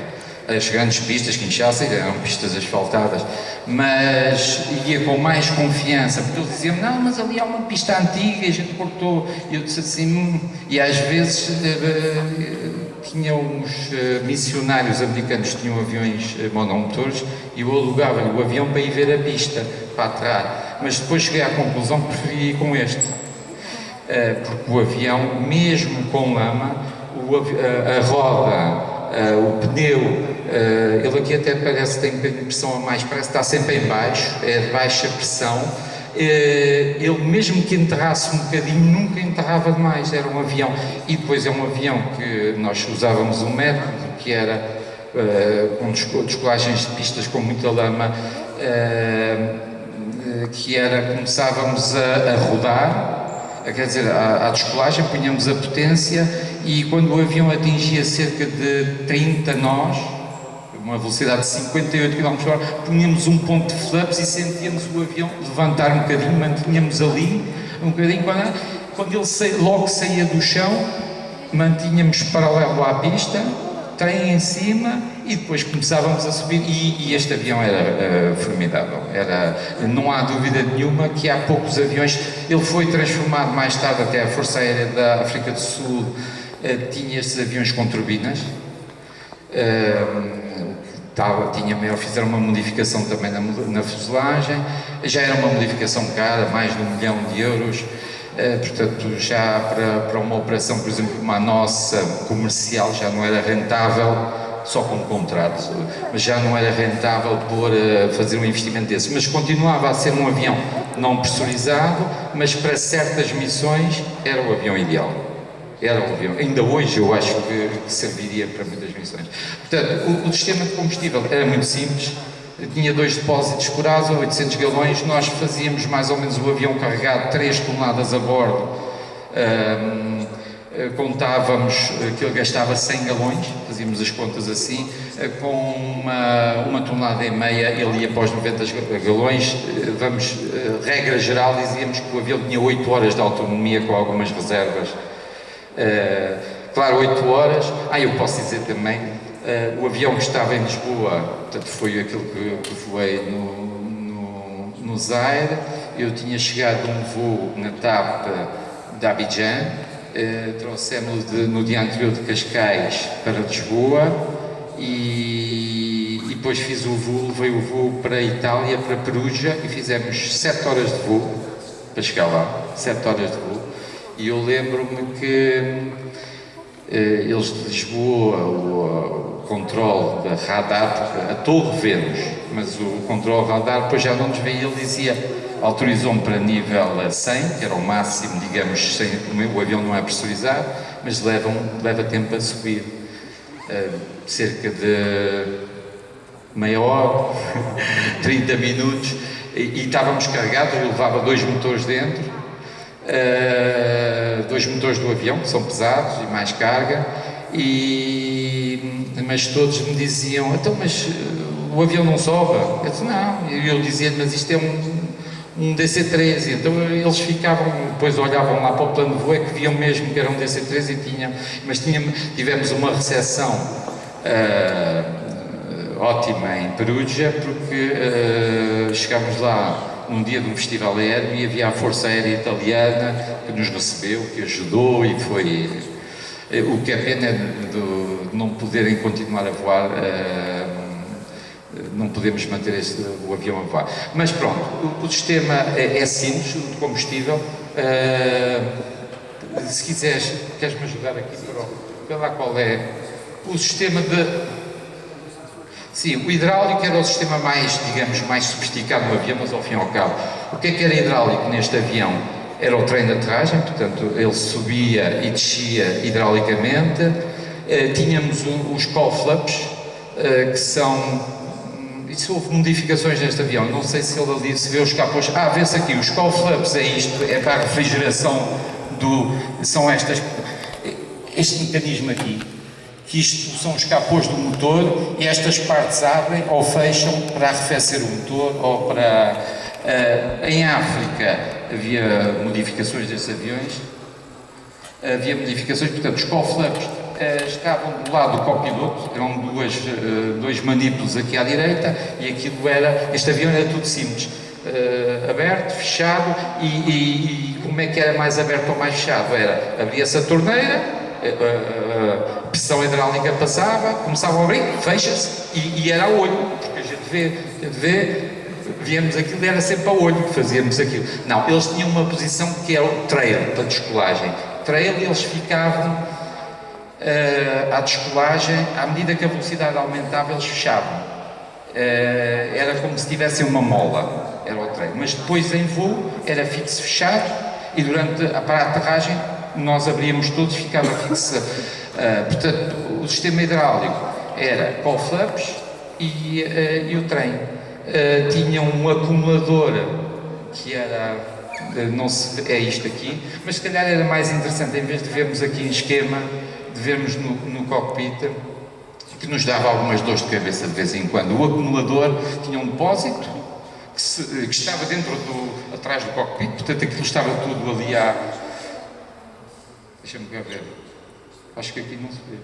as grandes pistas, Kinshasa, eram pistas asfaltadas, mas ia com mais confiança, porque eles diziam, não, mas ali há uma pista antiga e a gente cortou, e eu disse assim, e às vezes tinha uns missionários americanos que tinham aviões monomotores e eu alugava-lhe o avião para ir ver a pista, para aterrar, mas depois cheguei à conclusão que preferia ir com este, porque o avião, mesmo com lama, a roda, o pneu, ele aqui até parece que tem pressão a mais, parece que está sempre em baixo, é de baixa pressão. Ele mesmo que enterrasse um bocadinho, nunca enterrava demais, era um avião. E depois é um avião que nós usávamos um método que era com descolagens de pistas com muita lama, que era, começávamos a rodar, quer dizer, à descolagem, punhamos a potência e quando o avião atingia cerca de 30 nós, uma velocidade de 58 km/h, punhamos um ponto de flaps e sentíamos o avião levantar um bocadinho, mantínhamos ali um bocadinho, quando ele logo saía do chão, mantínhamos paralelo à pista, trem em cima e depois começávamos a subir e este avião era formidável, não há dúvida nenhuma que há poucos aviões, ele foi transformado mais tarde, até a Força Aérea da África do Sul tinha estes aviões com turbinas, fizeram uma modificação também na fuselagem, já era uma modificação cara, mais de 1 milhão de euros, portanto, já para uma operação, por exemplo, como a nossa comercial, já não era rentável, só com contrato, mas já não era rentável por fazer um investimento desse, mas continuava a ser um avião não pressurizado, mas para certas missões era o avião ideal. Era o avião. Ainda hoje eu acho que serviria para muitas missões. Portanto, o sistema de combustível era muito simples, tinha 2 depósitos por asa, 800 galões, nós fazíamos mais ou menos o avião carregado 3 toneladas a bordo, contávamos que ele gastava 100 galões, fazíamos as contas assim, com uma tonelada e meia ele ia para os 90 galões, regra geral dizíamos que o avião tinha 8 horas de autonomia com algumas reservas. Claro, 8 horas, eu posso dizer também, o avião que estava em Lisboa, portanto foi aquilo que voei no Zaire, eu tinha chegado a um voo na TAP de Abidjan, trouxemos no dia anterior de Cascais para Lisboa e depois levei o voo para a Itália, para Perugia, e fizemos 7 horas de voo para chegar lá, 7 horas de voo, e eu lembro-me que eles de Lisboa, o controle da radar, a torre vemos, mas o controle radar depois já não nos veia, ele dizia, autorizou-me para nível 100, que era o máximo, digamos, 100, o avião não é pressurizado, mas leva tempo a subir, cerca de meia hora, 30 minutos, e estávamos carregados, eu levava 2 motores dentro, 2 motores do avião, que são pesados e mais carga, mas todos me diziam, então, mas o avião não sobe? Eu disse, não, eu dizia, mas isto é um DC-13, então eles ficavam, depois olhavam lá para o plano de voo, que viam mesmo que era um DC-13 e tivemos uma recepção ótima em Perugia, porque chegámos lá num dia de um festival aéreo e havia a Força Aérea Italiana que nos recebeu, que ajudou, e foi o que é pena de não poderem continuar a voar, não podemos manter o avião a voar. Mas pronto, o sistema é simples, de combustível. Se quiseres, queres-me ajudar aqui para lá qual é o sistema de... Sim, o hidráulico era o sistema mais, digamos, mais sofisticado no avião, mas ao fim e ao cabo, o que é que era hidráulico neste avião? Era o trem de aterragem, portanto, ele subia e descia hidraulicamente. Tínhamos os call flaps, que são... Isso houve modificações neste avião, não sei se ele ali se vê os capôs. Vê-se aqui, os call flaps é isto, é para a refrigeração são este mecanismo aqui, que isto são os capôs do motor, e estas partes abrem ou fecham para arrefecer o motor ou para... em África havia modificações desses aviões, portanto os call flaps estavam do lado do copiloto, eram dois manípulos aqui à direita, e este avião era tudo simples, aberto, fechado, e como é que era mais aberto ou mais fechado? Abria-se a torneira, a pressão hidráulica passava, começava a abrir, fecha-se, e era a olho, porque a gente víamos aquilo, era sempre a olho que fazíamos aquilo. Não, eles tinham uma posição que era o trail, para descolagem. Trail, eles ficavam à descolagem, à medida que a velocidade aumentava, eles fechavam. Era como se tivessem uma mola, era o trail. Mas depois em voo, era fixo fechado, e para a aterragem, nós abríamos todos, ficava fixo. Portanto, o sistema hidráulico era call flaps e o trem. Tinha um acumulador que era, é isto aqui, mas se calhar era mais interessante, em vez de vermos aqui em esquema, de vermos no cockpit, que nos dava algumas dores de cabeça de vez em quando. O acumulador tinha um depósito que estava atrás do cockpit, portanto aquilo estava tudo ali Deixa-me cá ver. Acho que aqui não se vê.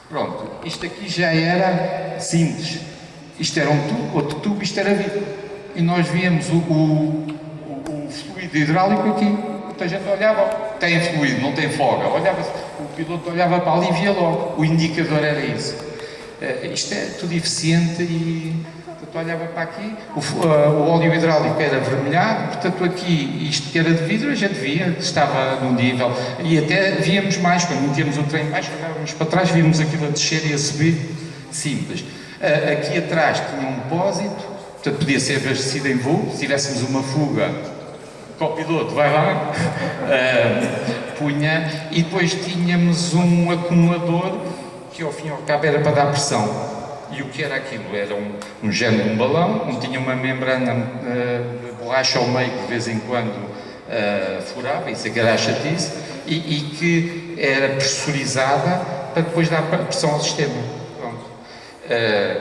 Pronto, isto aqui já era simples. Isto era um tubo, outro tubo, isto era vidro. E nós víamos o fluido hidráulico aqui. Muita gente olhava, tem fluido, não tem folga. O piloto olhava para ali e via logo. O indicador era isso. Isto é tudo eficiente e Portanto, olhava para aqui, o óleo hidráulico era avermelhado, portanto, aqui, isto que era de vidro, a gente via, estava num nível, e até víamos mais, quando metíamos o trem baixo, olhávamos para trás, víamos aquilo a descer e a subir, simples. Aqui atrás tinha um depósito, portanto, podia ser abastecido em voo, se tivéssemos uma fuga, o piloto vai lá, punha, e depois tínhamos um acumulador, que ao fim e ao cabo era para dar pressão. E o que era aquilo? Era um género de um balão, onde tinha uma membrana de borracha ao meio que de vez em quando furava, isso é que era a chatice, e que era pressurizada para depois dar pressão ao sistema. Pronto.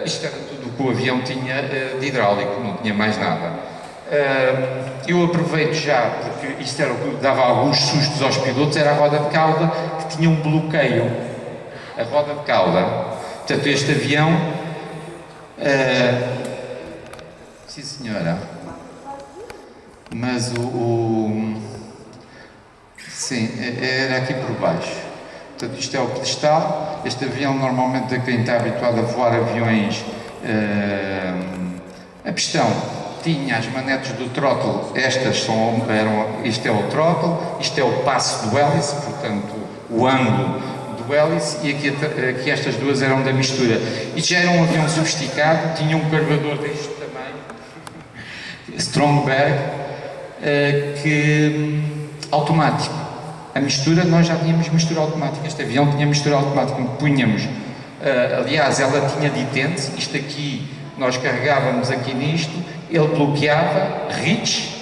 Isto era tudo o que o avião tinha de hidráulico, não tinha mais nada. Eu aproveito já, porque isto era o que dava alguns sustos aos pilotos, era a roda de cauda que tinha um bloqueio. A roda de cauda. Portanto, este avião, sim senhora, mas sim, era aqui por baixo. Portanto, isto é o pedestal. Este avião, normalmente, quem está habituado a voar aviões a pistão, tinha as manetes do throttle, isto é o throttle, isto é o passo do hélice, portanto, o ângulo do hélice, e aqui estas duas eram da mistura. Isto já era um avião sofisticado, tinha um carburador deste tamanho, Stromberg, automático. A mistura, nós já tínhamos mistura automática, este avião tinha mistura automática, punhamos, aliás, ela tinha detente, isto aqui, nós carregávamos aqui nisto, ele bloqueava, reach,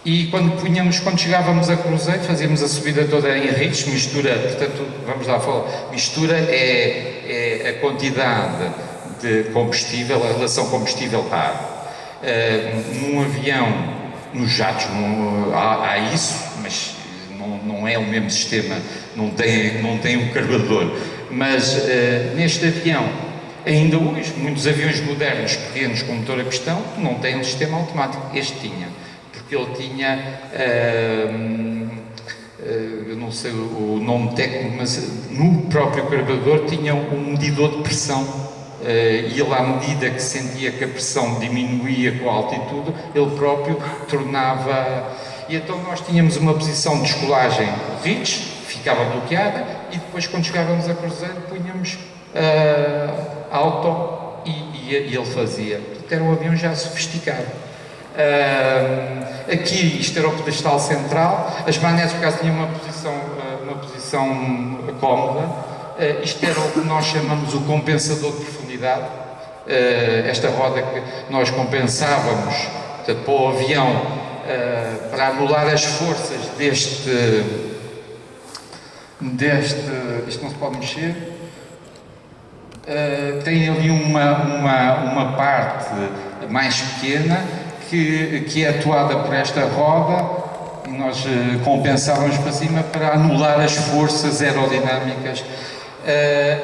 e quando chegávamos a cruzeiro, fazíamos a subida toda em reach, mistura, portanto, vamos lá falar, mistura é a quantidade de combustível, a relação combustível-ar. Num avião, nos jatos, há isso, mas não é o mesmo sistema, não tem um carburador, mas neste avião, ainda hoje, muitos aviões modernos, pequenos, com motor a pistão, não têm um sistema automático, este tinha. Ele tinha, eu não sei o nome técnico, mas no próprio carburador tinha um medidor de pressão, e ele, à medida que sentia que a pressão diminuía com a altitude, ele próprio tornava, e então nós tínhamos uma posição de descolagem reach, ficava bloqueada, e depois quando chegávamos a cruzeiro punhamos auto e ele fazia. Portanto, era um avião já sofisticado. Aqui isto era o pedestal central, as manetes por acaso tinham uma posição cómoda, isto era o que nós chamamos o compensador de profundidade, esta roda que nós compensávamos, portanto, para o avião, para anular as forças deste, isto não se pode mexer, tem ali uma parte mais pequena que é atuada por esta roda, e nós compensávamos para cima para anular as forças aerodinâmicas.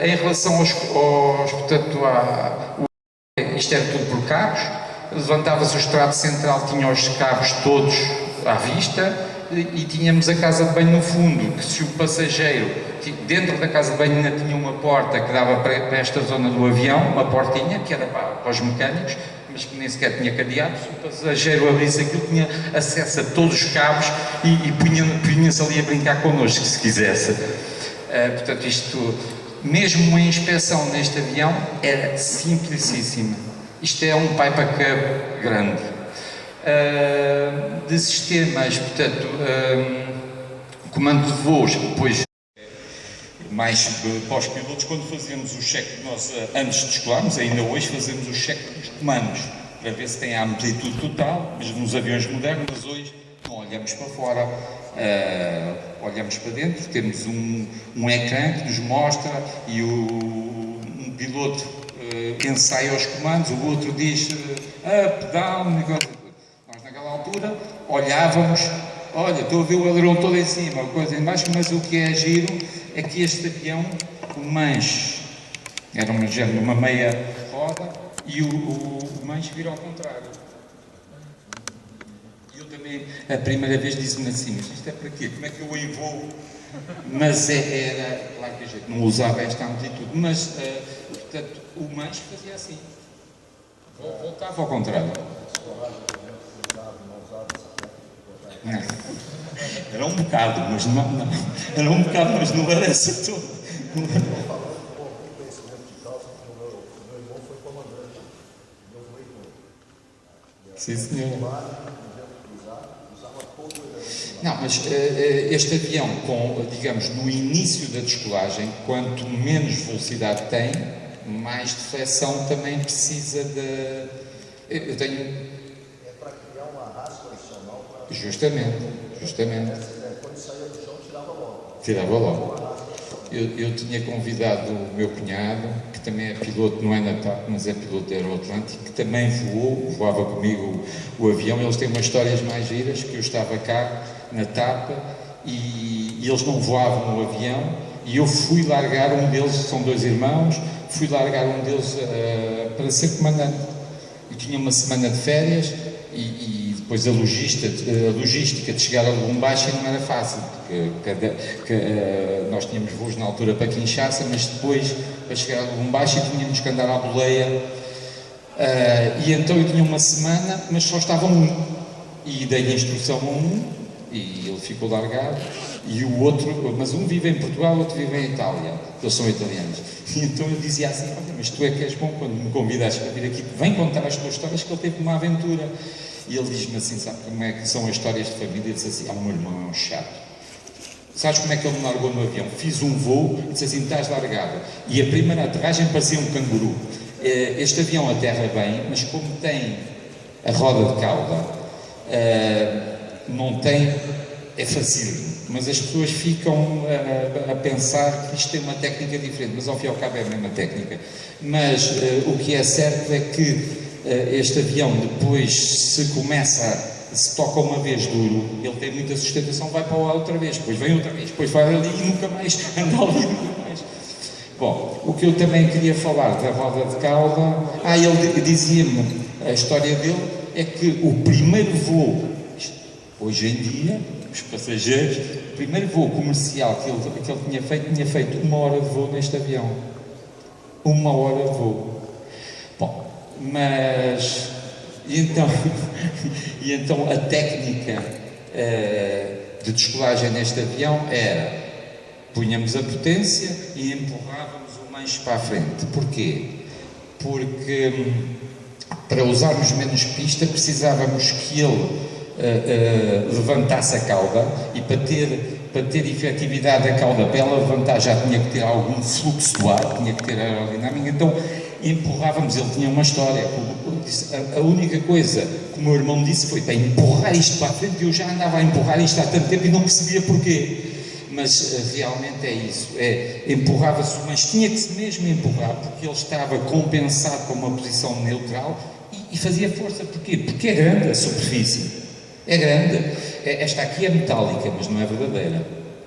Em relação portanto, isto era tudo por cabos, levantava-se o estrado central, tinha os cabos todos à vista, e tínhamos a casa de banho no fundo, que se o passageiro, dentro da casa de banho ainda tinha uma porta que dava para esta zona do avião, uma portinha, que era para os mecânicos, mas que nem sequer tinha cadeado. Se o passageiro abrisse aquilo, tinha acesso a todos os cabos e punha-se ali a brincar connosco, se quisesse. Portanto, isto, mesmo em inspeção neste avião, era simplicíssimo. Isto é um Piper Cub grande. De sistemas, portanto, comando de voos, depois mais para os pilotos, quando fazemos o cheque, nós antes de descolarmos, ainda hoje fazemos o cheque dos comandos, para ver se tem a amplitude total, mas nos aviões modernos hoje não olhamos para fora, olhamos para dentro, temos um ecrã que nos mostra, e um piloto ensaia os comandos, o outro diz up, down, nós naquela altura olhávamos, olha, estou a ver o aileron todo em cima, a coisa em baixo, mas o que é giro é que este avião, o manche, era uma meia roda, e o manche vira ao contrário. E eu também, a primeira vez, disse-me assim, mas isto é para quê? Como é que eu aí vou? Mas era, claro que a gente não usava esta amplitude, mas, portanto, o manche fazia assim. Voltava ao contrário. Não. Era um bocado, mas não. Era um bocado, mas não era essa toda. Sim, senhor. Não, mas este avião, digamos, no início da descolagem, quanto menos velocidade tem, mais deflexão também precisa de... Eu tenho... É para criar uma rasca adicional para... Justamente. Quando saía do chão, Tirava logo. Eu tinha convidado o meu cunhado, que também é piloto, não é na TAP, mas é piloto da Aeroatlântico, que também voava comigo o avião. Eles têm umas histórias mais giras, que eu estava cá na TAP e eles não voavam no avião e eu fui largar um deles, são 2 irmãos, fui largar um deles para ser comandante. Eu tinha uma semana de férias e depois a logística de chegar a Lubumbashi não era fácil, porque nós tínhamos voos na altura para Kinshasa, mas depois, para chegar a Lubumbashi, tínhamos que andar à boleia, e então eu tinha uma semana, mas só estava um, e dei a instrução a um, e ele ficou largado, e o outro, mas um vive em Portugal, o outro vive em Itália, eles são italianos, e então eu dizia assim, olha, mas tu é que és bom quando me convidas para vir aqui, vem contar as tuas histórias, que ele teve uma aventura. E ele diz-me assim, sabe como é que são as histórias de família? Ele disse assim, o meu irmão é um chato. Sabes como é que ele me largou no avião? Fiz um voo e disse assim, estás largado. E a primeira aterragem parecia um canguru. Este avião aterra bem, mas como tem a roda de cauda, não tem, é fácil. Mas as pessoas ficam a pensar que isto tem uma técnica diferente, mas ao fim e ao cabo é a mesma técnica. Mas o que é certo é que este avião depois se toca uma vez duro, ele tem muita sustentação, vai para lá outra vez, depois vem outra vez, depois vai ali e nunca mais anda ali, nunca mais. Bom, o que eu também queria falar da roda de cauda, ele dizia-me, a história dele é que o primeiro voo, hoje em dia, os passageiros, o primeiro voo comercial que ele tinha feito 1 hora de voo neste avião. 1 hora de voo. Bom, mas e então a técnica de descolagem neste avião era punhamos a potência e empurrávamos o manche para a frente. Porquê? Porque para usarmos menos pista precisávamos que ele levantasse a cauda e para ter efetividade a cauda, para ela levantar já tinha que ter algum fluxo do ar, tinha que ter aerodinâmica, então empurrávamos, ele tinha uma história, a única coisa que o meu irmão disse foi para empurrar isto para a frente, e eu já andava a empurrar isto há tanto tempo e não percebia porquê, mas realmente é isso, empurrava-se, mas tinha que se mesmo empurrar, porque ele estava compensado com uma posição neutral e fazia força, porquê? Porque é grande a superfície, é grande, esta aqui é metálica, mas não é verdadeira,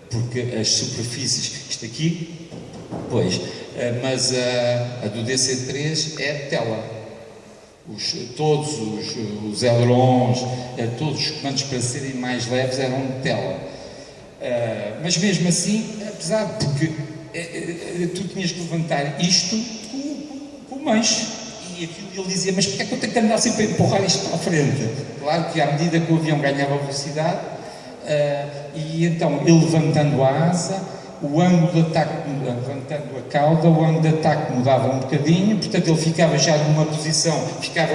porque as superfícies, isto aqui, pois, mas a do DC-3 é tela. Todos os ailerons, todos os comandos para serem mais leves eram de tela. Mas mesmo assim, apesar de porque tu tinhas que levantar isto com o manche. E aquilo ele dizia, mas porquê é que eu tenho que andar sempre a empurrar isto para a frente? Claro que à medida que o avião ganhava velocidade, e então ele levantando a asa, o ângulo de ataque, levantando a cauda, o ângulo de ataque mudava um bocadinho, portanto ele ficava já numa posição, ficava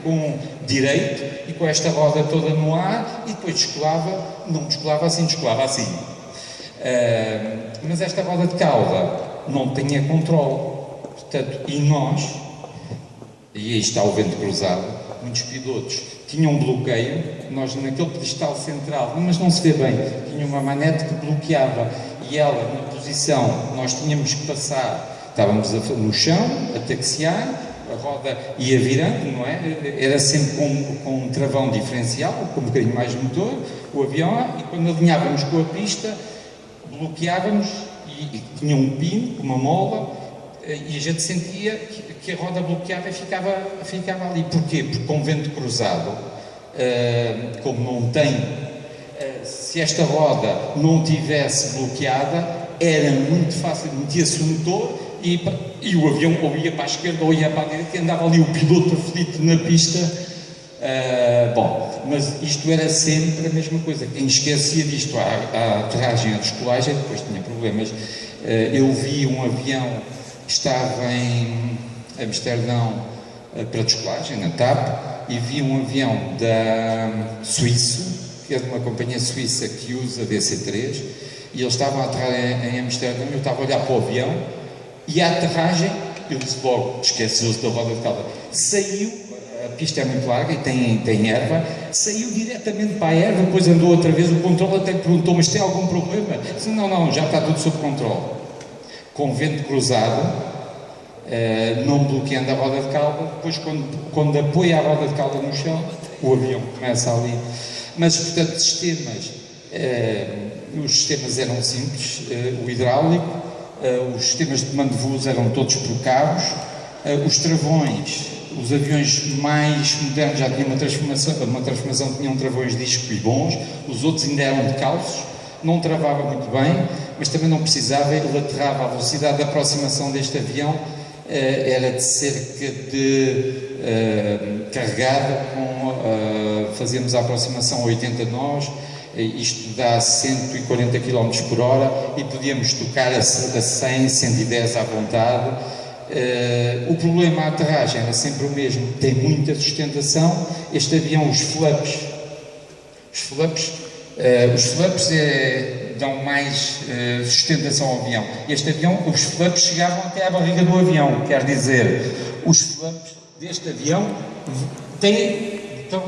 com direito e com esta roda toda no ar e depois descolava, não descolava assim, descolava assim. Mas esta roda de cauda não tinha controle, portanto, e nós, e aí está o vento cruzado, muitos pilotos tinham um bloqueio, nós naquele pedestal central, mas não se vê bem, tinha uma manete que bloqueava e ela na posição, nós tínhamos que passar, estávamos no chão, a taxiar, a roda ia virando, não é? Era sempre com um travão diferencial, com um bocadinho mais de motor, o avião, e quando alinhávamos com a pista, bloqueávamos e tinha um pino, uma mola, e a gente sentia que a roda bloqueava e ficava ali. Porquê? Porque com vento cruzado, como não tem, se esta roda não tivesse bloqueada, era muito fácil, metia-se o motor e o avião ou ia para a esquerda ou ia para a direita e andava ali o piloto aflito na pista. Bom, mas isto era sempre a mesma coisa. Quem esquecia disto à aterragem, à descolagem, depois tinha problemas. Eu vi um avião que estava em Amsterdão para descolagem, na TAP, e vi um avião da Suíça, que é de uma companhia suíça que usa DC-3, e eles estavam a aterrar em Amsterdão. Eu estava a olhar para o avião e a aterragem, eu disse logo, esqueceu-se da roda de cauda, saiu. A pista é muito larga e tem erva, saiu diretamente para a erva, depois andou outra vez, o controle até perguntou, mas tem algum problema? Disse, não, já está tudo sob controle. Com vento cruzado, não bloqueando a roda de cauda, depois quando apoia a roda de cauda no chão, o avião começa ali. Mas, portanto, os sistemas eram simples, o hidráulico, os sistemas de comando de voos eram todos por cabos, os travões. Os aviões mais modernos já tinham uma transformação, tinham travões disco e bons, os outros ainda eram de calços, não travava muito bem, mas também não precisava, ele aterrava. A velocidade de aproximação deste avião era de cerca de carregada, fazíamos a aproximação a 80 nós, isto dá 140 km por hora e podíamos tocar a 100, 110 à vontade. O problema à aterragem era sempre o mesmo, tem muita sustentação. Este avião, os flaps dão mais sustentação ao avião. Este avião, os flaps chegavam até à barriga do avião, quer dizer, os flaps deste avião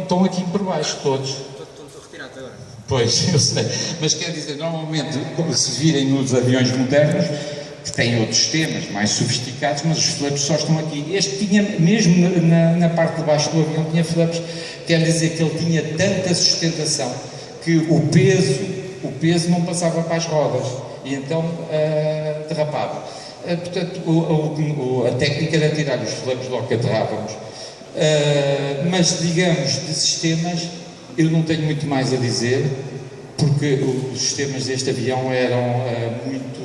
estão aqui por baixo todos. Estão retirados agora. Pois, eu sei, mas quer dizer, normalmente, se virem nos aviões modernos, que têm outros sistemas mais sofisticados, mas os flaps só estão aqui. Este tinha, mesmo na parte de baixo do avião, tinha flaps, quer dizer que ele tinha tanta sustentação que o peso não passava para as rodas e então derrapava. Portanto, a técnica era tirar os flaps logo que aterrávamos. Mas, digamos, de sistemas, eu não tenho muito mais a dizer, porque os sistemas deste avião eram muito,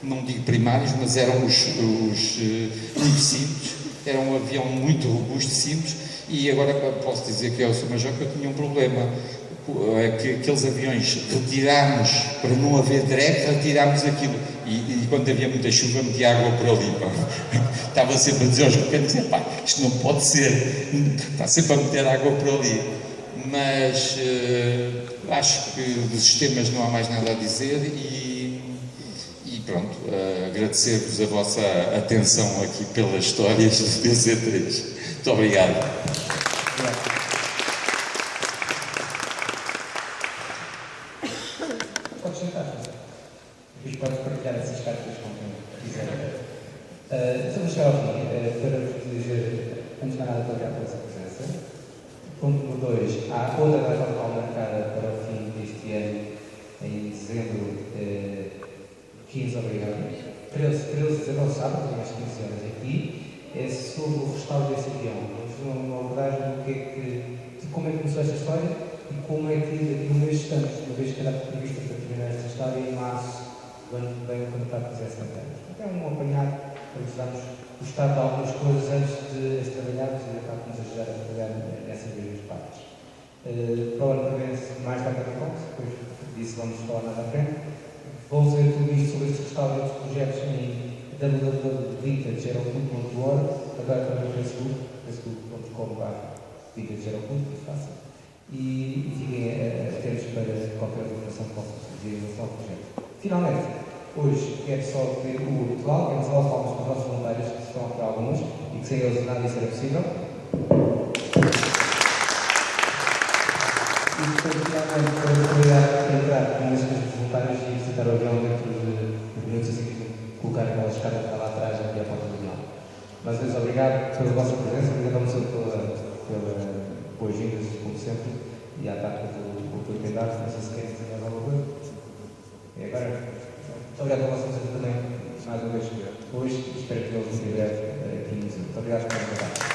não digo primários, mas eram os muito simples. Era um avião muito robusto, simples, e agora posso dizer que eu sou major que eu tinha um problema, que aqueles aviões retirámos, para não haver drag, retirámos aquilo, e quando havia muita chuva metia água por ali, estava sempre a dizer aos mecânicos, isto não pode ser, está sempre a meter água por ali, mas acho que dos sistemas não há mais nada a dizer e pronto, agradecer-vos a vossa atenção aqui pelas histórias do DC-3. Muito obrigado. Podes sentar, e podes partilhar essas cartas com quem quiser. Estamos a chegar ao fim, para vos dizer, antes de nada, obrigado pela vossa presença. Ponto número 2, há outra data local marcada para o fim deste ano, em dezembro, 15, obrigado. 13 19 sábado, tem mais 15 horas aqui, é sobre o restauro desse avião. Vamos fazer uma abordagem de como é que começou esta história e como é que daqui a um mês estamos, uma vez que era previsto para terminar esta história em março do ano que vem, quando está a fazer 70 anos. Então é um apanhado para vos darmos o estado de algumas coisas antes de as trabalharmos e já estamos a ajudar a trabalhar nessas mesmas partes. Para o ano que vem, mais data de Fox, depois disso vamos falar mais à frente. Vou dizer tudo isto sobre estes restaurantes, projetos em www.vintageaeropunt.org, agora também no facebook.com/vintageaeropunt, muito fácil. E fiquem atentos para qualquer informação que possa surgir no nosso projeto. Finalmente, hoje quero só pedir o ritual, quero falar palmas para os nossos voluntários, que estão aqui alguns, e que sem eles nada disso era possível. E depois, finalmente, para a oportunidade de entrar com estes voluntários e visitar o avião dentro de minutos, assim que colocar aquela escada que está lá atrás, aqui à porta do avião. Mais uma vez, obrigado pela vossa presença, obrigado ao Museu pela boas-vindas, como sempre, e à tarde pelo teu cuidado, não sei se querem dizer mais alguma coisa. E agora, muito obrigado pela vossa presença também, mais uma vez, hoje, espero que eles em breve aqui no museu. Muito obrigado por estar.